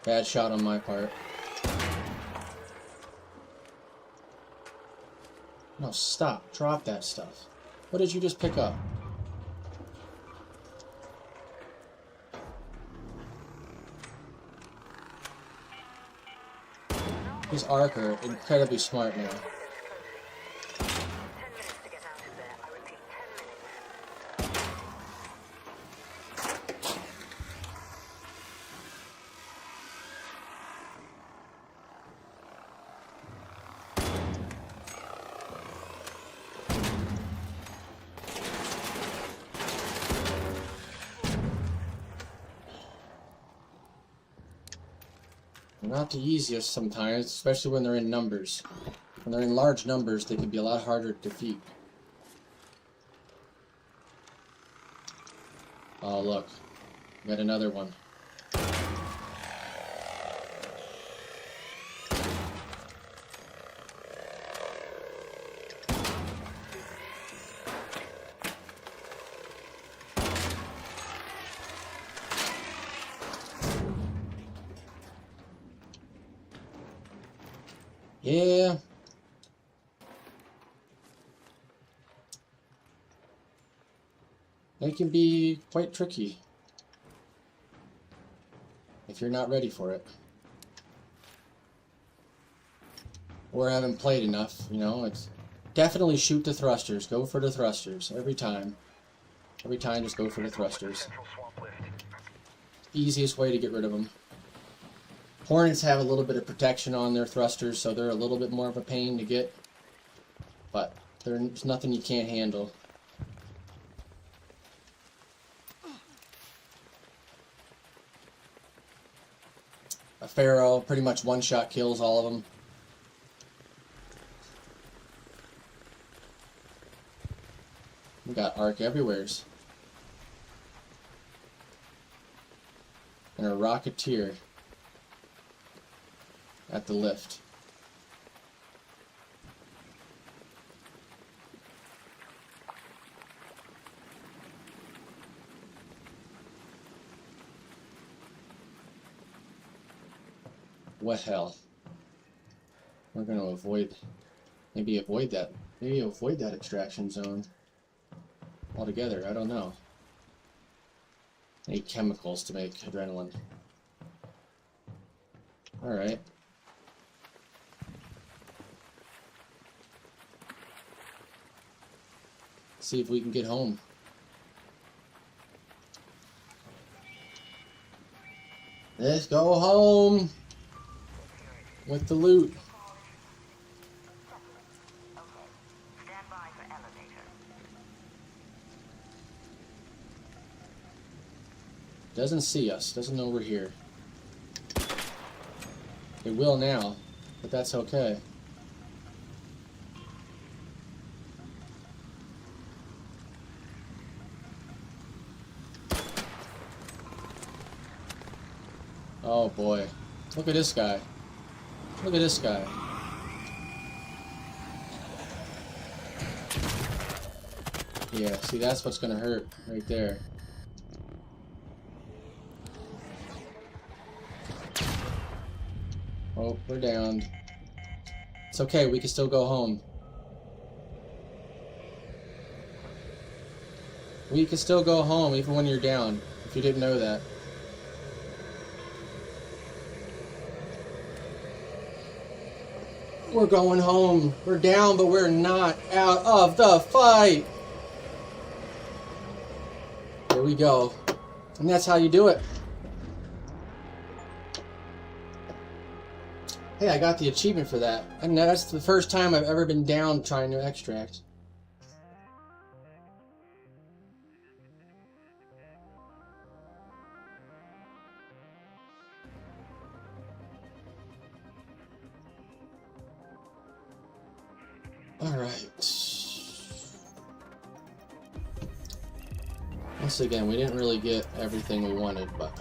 Bad shot on my part. No, stop. Drop that stuff. What did you just pick up? These Ark are incredibly smart now. 10 minutes to get out of there. I repeat, 10 minutes. They're not the easiest sometimes, especially when they're in numbers. When they're in large numbers, they can be a lot harder to defeat. Oh, look. We got another one. Yeah. They can be quite tricky if you're not ready for it. Or haven't played enough, you know. It's definitely shoot the thrusters. Go for the thrusters every time. Every time, just go for the thrusters. Central swamp lift. Easiest way to get rid of them. Hornets have a little bit of protection on their thrusters, so they're a little bit more of a pain to get. But there's nothing you can't handle. A Pharaoh pretty much one-shot kills all of them. We got Arc everywheres. And a Rocketeer at the lift. What hell? we're gonna avoid that. Maybe avoid that extraction zone altogether. I don't know. Need chemicals to make adrenaline. Alright. See if we can get home. Let's go home with the loot. Stand by for elevator. Doesn't see us. Doesn't know we're here. It will now, but that's okay. Oh boy. Look at this guy. Look at this guy. Yeah, see, that's what's gonna hurt right there. Oh, we're downed. It's okay, we can still go home. We can still go home even when you're down, if you didn't know that. We're going home. We're down, but we're not out of the fight. Here we go. And that's how you do it. Hey, I got the achievement for that. And that's the first time I've ever been down trying to extract. Alright. Once again, we didn't really get everything we wanted, but...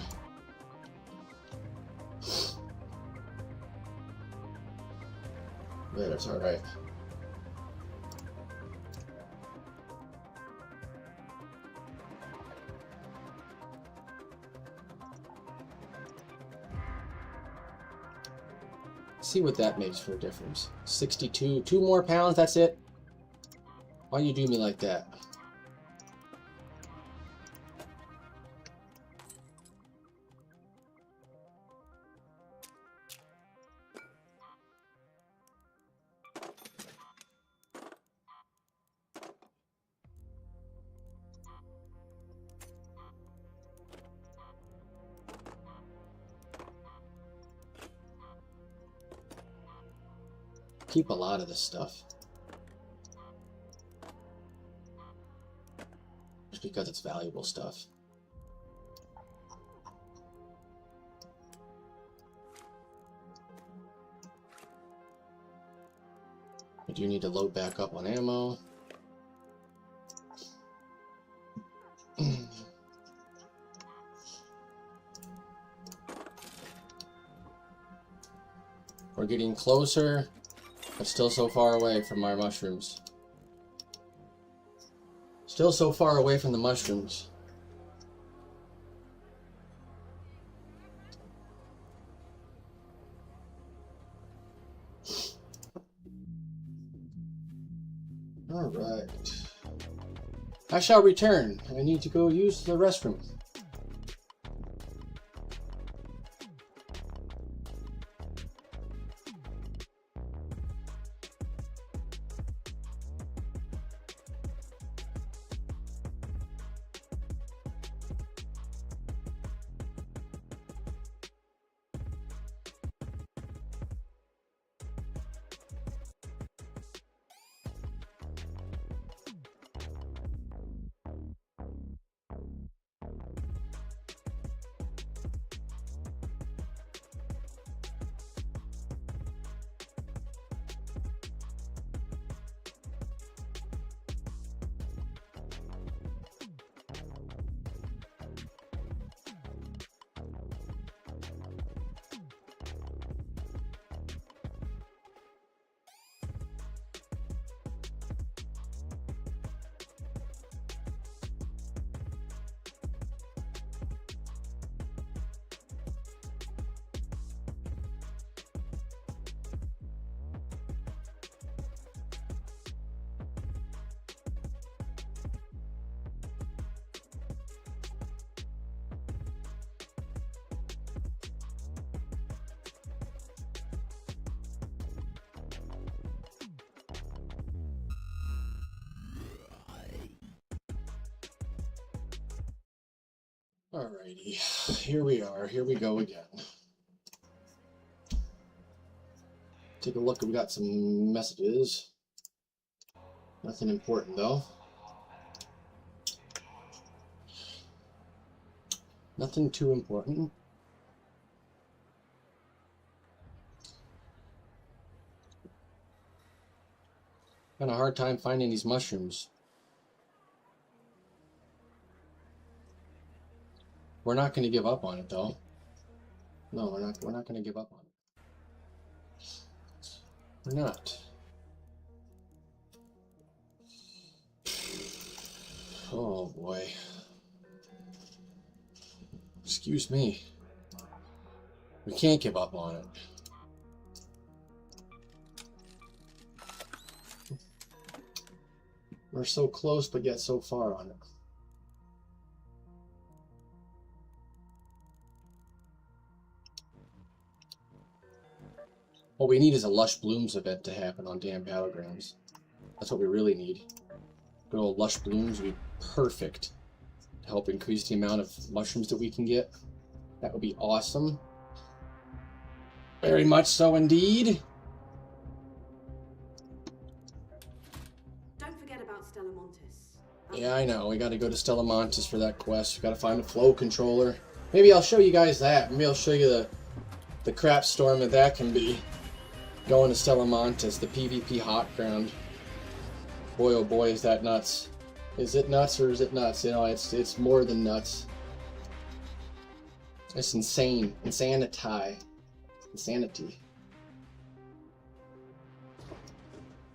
but it's alright. See what that makes for a difference. 62. 2 more pounds, that's it? Why you do me like that? Keep a lot of this stuff. Just because it's valuable stuff. I do need to load back up on ammo. We're getting closer, but still so far away from our mushrooms. Still so far away from the mushrooms. Alright. I shall return. I need to go use the restroom. Alrighty, here we are. Here we go again. Take a look. We got some messages. Nothing important though. Nothing too important. Kind of hard time finding these mushrooms. We're not going to give up on it though. No, we're not going to give up on it. We're not. Oh boy. Excuse me. We can't give up on it. We're so close, but yet so far on it. What we need is a Lush Blooms event to happen on damn Battlegrounds. That's what we really need. Good old Lush Blooms would be perfect to help increase the amount of mushrooms that we can get. That would be awesome. Very much so indeed. Don't forget about Stella Montis. Yeah, I know. We gotta go to Stella Montis for that quest. We gotta find a flow controller. Maybe I'll show you guys that. Maybe I'll show you the crap storm that can be. Going to Stella Montis, the PvP hot ground. Boy, oh boy, is that nuts. Is it nuts or is it nuts? You know, it's more than nuts. It's insane. Insanity.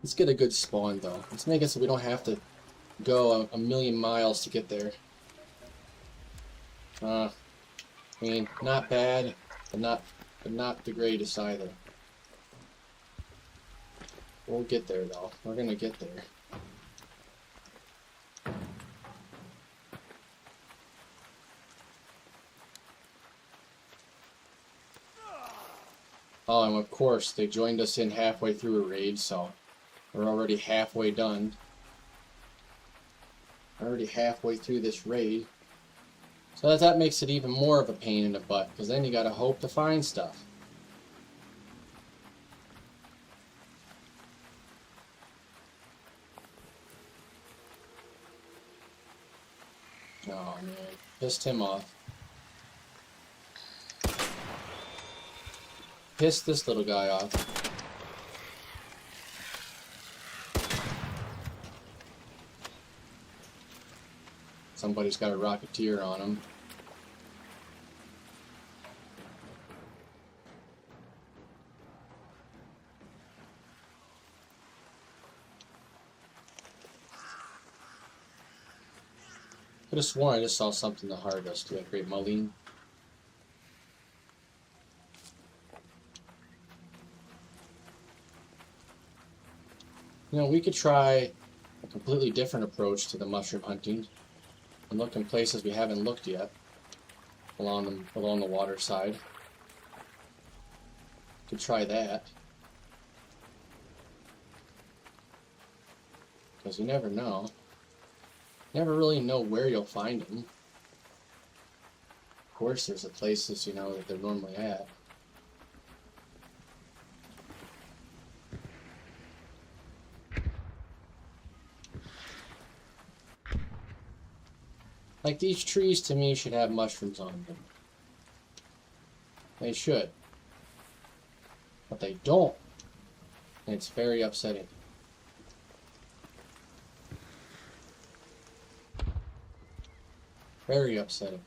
Let's get a good spawn, though. Let's make it so we don't have to go a million miles to get there. I mean, not bad, but not the greatest either. We'll get there, though. We're gonna get there. Oh, and of course, they joined us in halfway through a raid, so we're already halfway done. Already halfway through this raid. So that makes it even more of a pain in the butt, because then you gotta hope to find stuff. Oh man, pissed him off. Pissed this little guy off. Somebody's got a Rocketeer on him. Could have sworn I just saw something to harvest, like Great Mulleen. You know, we could try a completely different approach to the mushroom hunting and look in places we haven't looked yet along the water side. Could try that. Because you never know. Never really know where you'll find them. Of course, there's the places, you know, that they're normally at. Like, these trees, to me, should have mushrooms on them. They should. But they don't. And it's very upsetting. Very upsetting.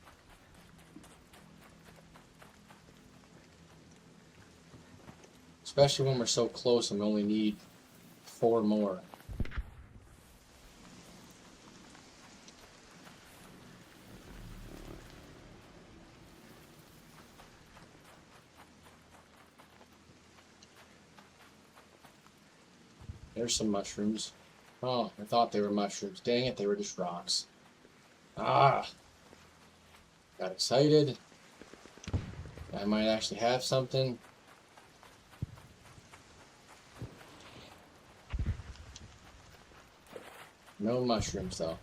Especially when we're so close and we only need 4 more. There's some mushrooms. Oh, I thought they were mushrooms. Dang it, they were just rocks. Ah! Got excited. I might actually have something. No mushrooms, though.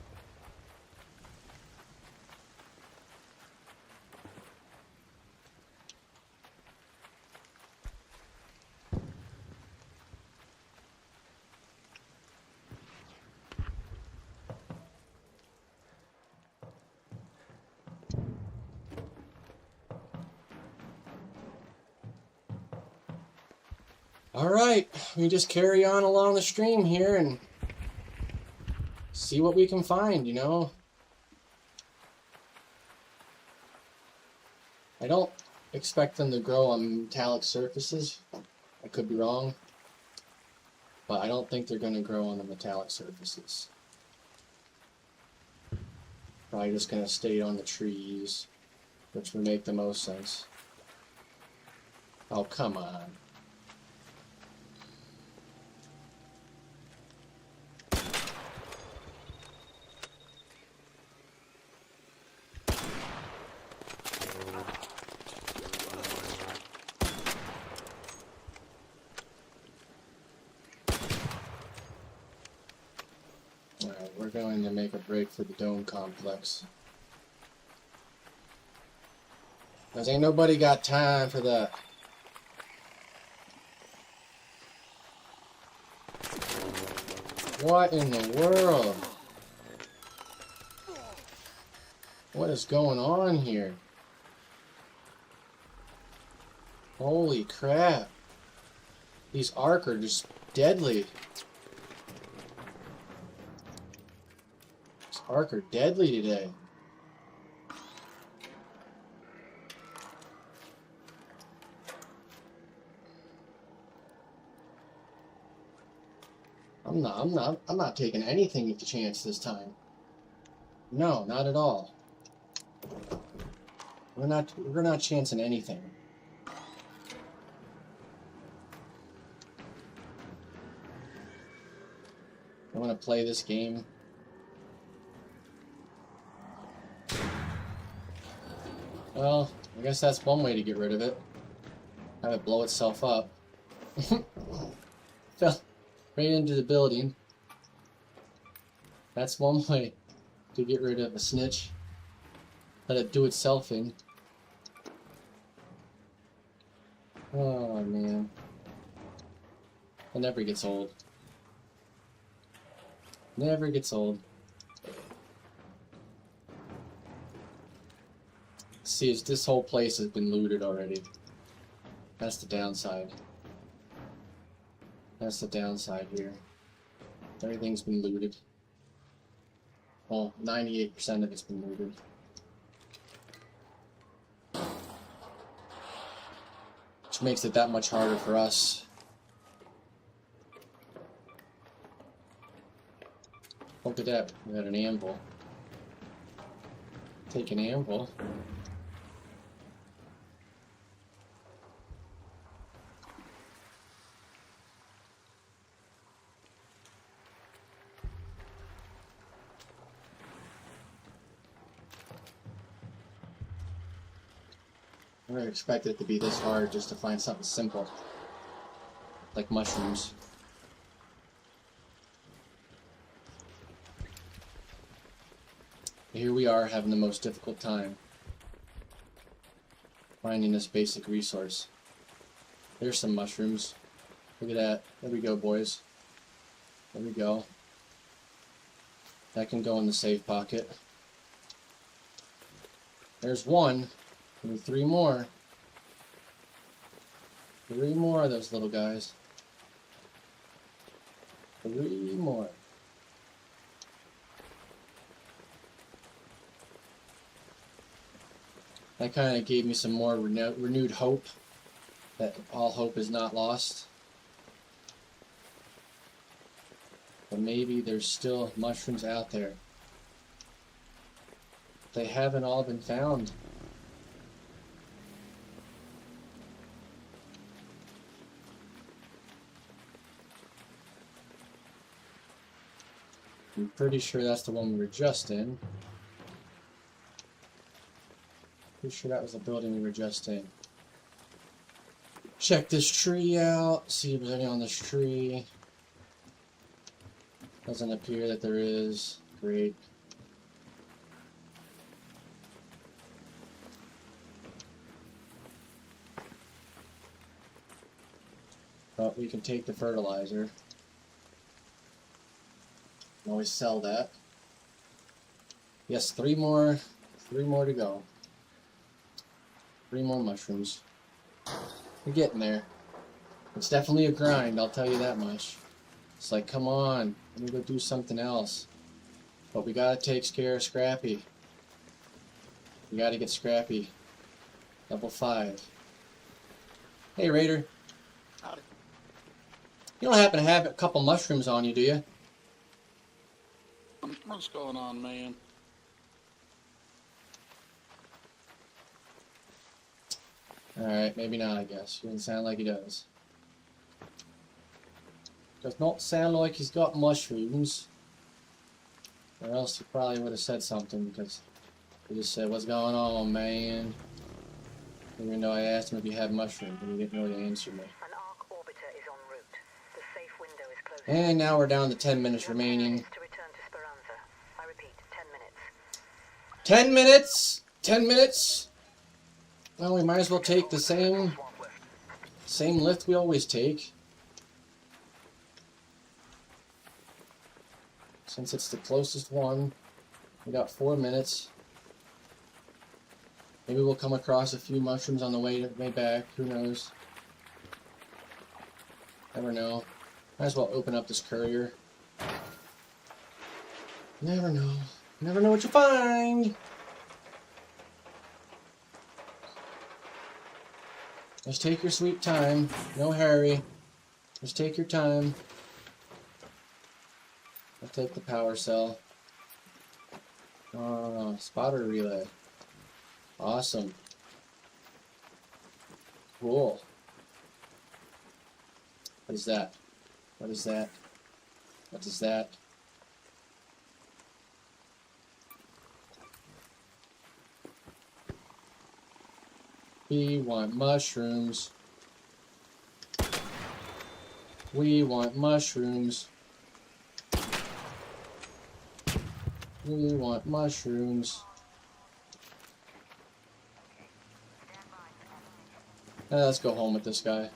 All right, we just carry on along the stream here and see what we can find, you know. I don't expect them to grow on metallic surfaces. I could be wrong, but I don't think they're going to grow on the metallic surfaces. Probably just going to stay on the trees, which would make the most sense. Oh, come on. Alright, we're going to make a break for the dome complex. Because ain't nobody got time for that. What in the world? What is going on here? Holy crap. These arc are just deadly. These arc are deadly today. I'm not taking anything with the chance this time. No, not at all. We're not chancing anything. I want to play this game. Well, I guess that's one way to get rid of it. Have it blow itself up. Fell right into the building. That's one way to get rid of a snitch. Let it do itself in. Oh man. It never gets old. Never gets old. See, this whole place has been looted already. That's the downside. That's the downside here. Everything's been looted. Well, 98% of it's been looted. Which makes it that much harder for us. Look at that, we got an anvil. Take an anvil. I never expected it to be this hard just to find something simple. Like mushrooms. Here we are having the most difficult time finding this basic resource. There's some mushrooms. Look at that. There we go, boys. There we go. That can go in the safe pocket. There's one. We need 3 more. 3 more of those little guys. 3 more. That kind of gave me some more renewed hope that all hope is not lost. But maybe there's still mushrooms out there. They haven't all been found. I'm pretty sure that's the one we were just in. Pretty sure that was the building we were just in. Check this tree out. See if there's any on this tree. Doesn't appear that there is. Great. But we can take the fertilizer. Can always sell that. Yes, 3 more. 3 more to go. 3 more mushrooms. We're getting there. It's definitely a grind, I'll tell you that much. It's like, come on, let me go do something else. But we gotta take care of Scrappy. We gotta get Scrappy. Level 5. Hey, Raider. Howdy. You don't happen to have a couple mushrooms on you, do you? What's going on, man? Alright, maybe not, I guess. He doesn't sound like he does. Does not sound like he's got mushrooms. Or else he probably would have said something, because he just said, what's going on, man? Even though I asked him if he had mushrooms, and he didn't really answer me. An arc orbiter is en route. The safe window is closing. And now we're down to 10 minutes You have 10 remaining. minutes to return to Speranza. I repeat, 10 minutes. 10 minutes! 10 minutes! Well, we might as well take the same lift we always take. Since it's the closest one, we got 4 minutes. Maybe we'll come across a few mushrooms on the way back. Who knows? Never know. Might as well open up this courier. Never know. Never know what you'll find. Just take your sweet time. No hurry. Just take your time. I'll take the power cell. Spotter relay. Awesome. Cool. What is that? What is that? What is that? We want mushrooms. We want mushrooms. We want mushrooms. Let's go home with this guy.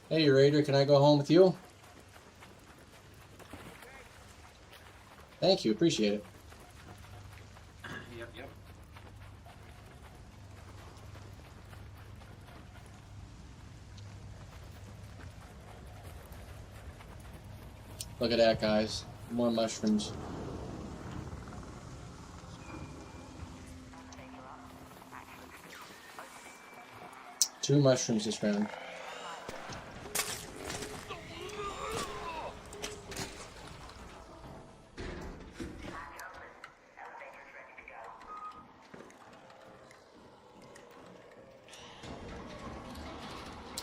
Hey, Raider, can I go home with you? Thank you, appreciate it. Yep. Look at that, guys. More mushrooms. Two mushrooms this round.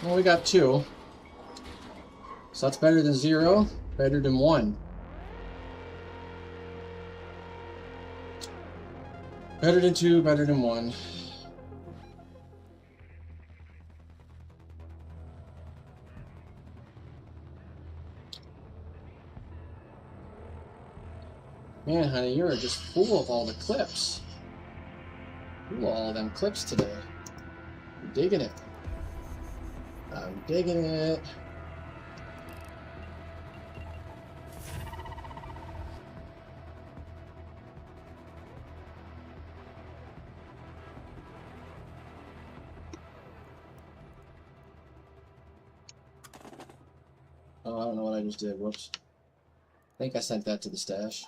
Well, we got 2. So that's better than 0, better than 1. Better than 2, better than 1. Man, honey, you're just full of all the clips. Full of all them clips today. I'm digging it. I'm digging it. Oh, I don't know what I just did. Whoops. I think I sent that to the stash.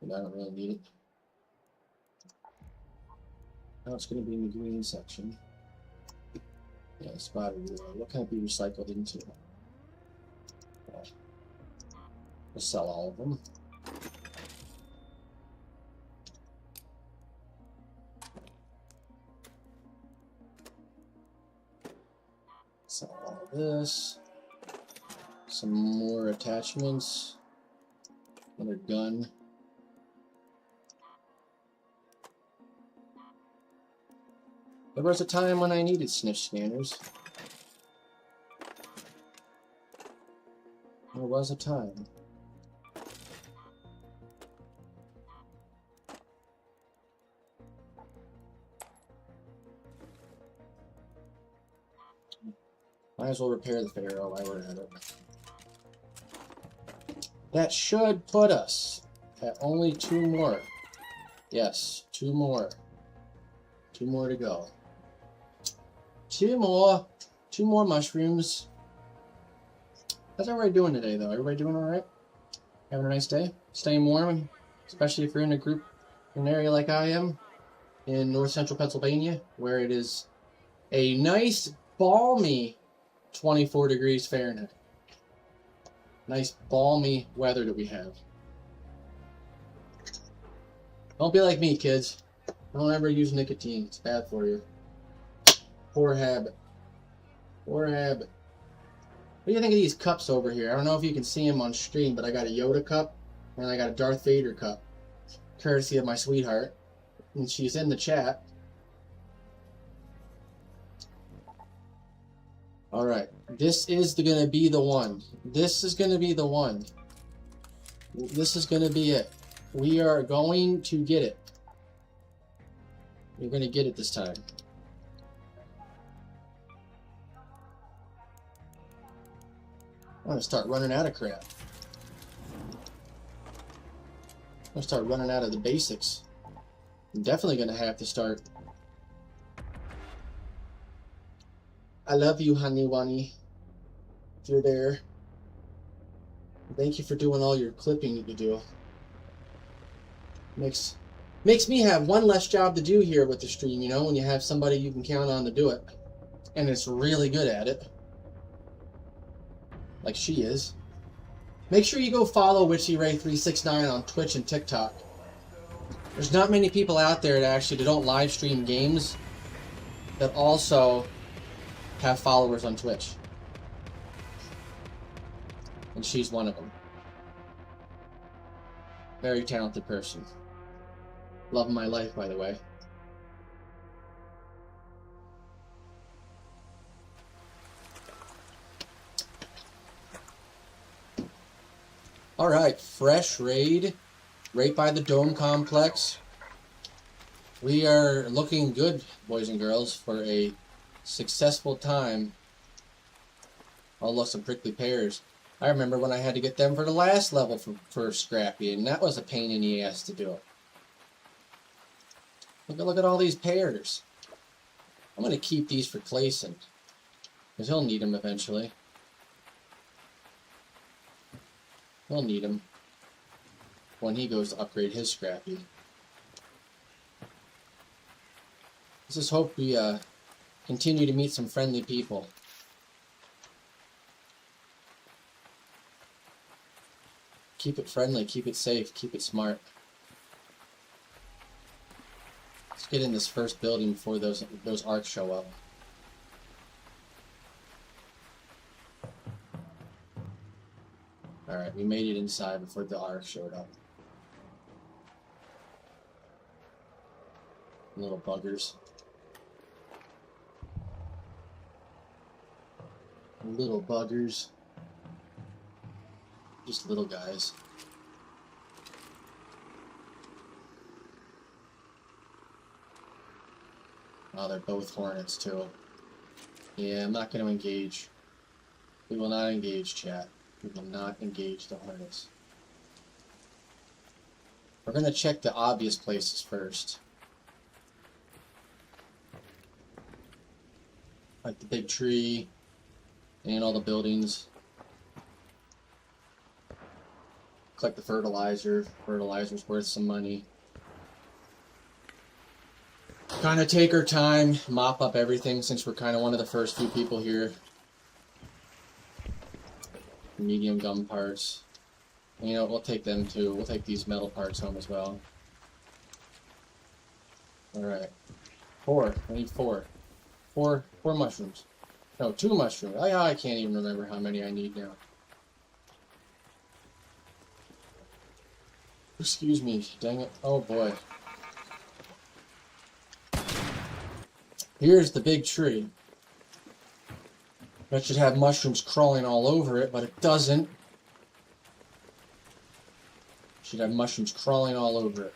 But I don't really need it. Now it's going to be in the green section. Yeah, spotter relay. What can it be recycled into? Well, we'll sell all of them. Sell all of this. Some more attachments. Another gun. There was a time when I needed sniff scanners. There was a time. Might as well repair the Pharaoh while we're at it. That should put us at only 2 more. Yes, 2 more. 2 more to go. Two more mushrooms. How's everybody doing today, though? Everybody doing all right? Having a nice day? Staying warm, especially if you're in a group, in an area like I am, in north central Pennsylvania, where it is a nice, balmy 24 degrees Fahrenheit. Nice, balmy weather that we have. Don't be like me, kids. Don't ever use nicotine. It's bad for you. Poor habit. Poor habit. What do you think of these cups over here? I don't know if you can see them on stream, but I got a Yoda cup and I got a Darth Vader cup. Courtesy of my sweetheart. And she's in the chat. Alright. This is going to be the one. This is going to be the one. This is going to be it. We are going to get it. We're going to get it this time. I'm going to start running out of crap. I'm going to start running out of the basics. I'm definitely going to have to start. I love you, honey bunny. If you're there. Thank you for doing all your clipping that you do. Makes me have one less job to do here with the stream, you know, when you have somebody you can count on to do it. And it's really good at it. Like she is. Make sure you go follow WitchyRay369 on Twitch and TikTok. There's not many people out there that don't live stream games that also have followers on Twitch. And she's one of them. Very talented person. Love of my life, by the way. Alright, fresh raid. Right by the Dome Complex. We are looking good, boys and girls, for a successful time. Oh, look, some prickly pears. I remember when I had to get them for the last level for Scrappy, and that was a pain in the ass to do. Look at all these pears. I'm going to keep these for Clayson, because he'll need them eventually. He'll need them when he goes to upgrade his Scrappy. Let's just hope we continue to meet some friendly people. Keep it friendly, keep it safe, keep it smart. Let's get in this first building before those arcs show up. Alright, we made it inside before the arc showed up. Little buggers. Little buggers. Just little guys. Oh, they're both hornets too. Yeah, I'm not going to engage. We will not engage, chat. We will not engage the hornets. We're going to check the obvious places first. Like the big tree and all the buildings. Collect the fertilizer. Fertilizer's worth some money. Kind of take our time, mop up everything since we're kind of one of the first few people here. Medium gum parts. And, you know, we'll take them too. We'll take these metal parts home as well. Alright. 4. I need 4. 4 mushrooms. No, 2 mushrooms. I can't even remember how many I need now. Excuse me, dang it. Oh boy. Here's the big tree. That should have mushrooms crawling all over it, but it doesn't. Should have mushrooms crawling all over it.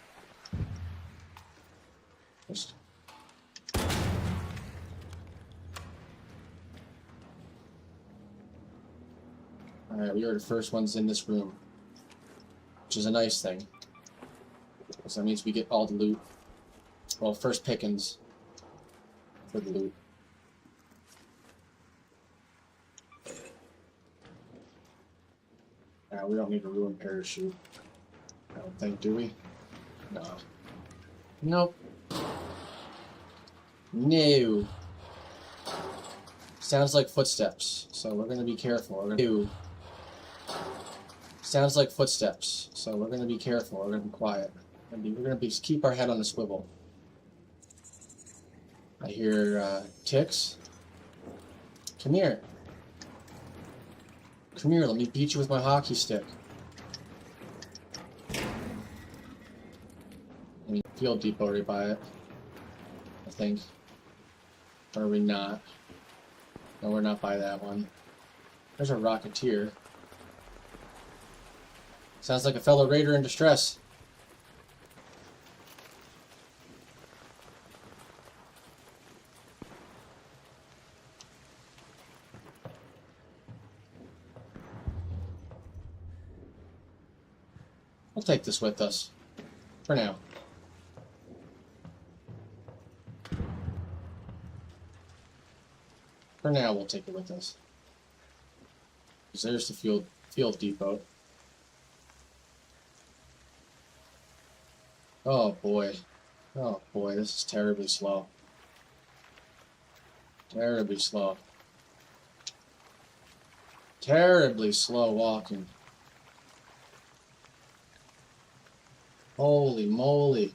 Just... Alright, we are the first ones in this room. Which is a nice thing. So that means we get all the loot. Well, first pickings for the loot. We don't need a ruined parachute. I don't think, do we? No. Nope. No. Sounds like footsteps, so we're gonna be careful. We're gonna do. Sounds like footsteps, so we're gonna be careful. We're gonna be quiet. We're gonna be keep our head on the swivel. I hear ticks. Come here. Come here. Let me beat you with my hockey stick. I mean, Field Depot right by it. I think. Or are we not? No, we're not by that one. There's a Rocketeer. Sounds like a fellow raider in distress. We'll take this with us. For now. For now, we'll take it with us. There's the field depot. Oh boy. Oh boy, this is terribly slow. Terribly slow. Terribly slow walking. Holy moly.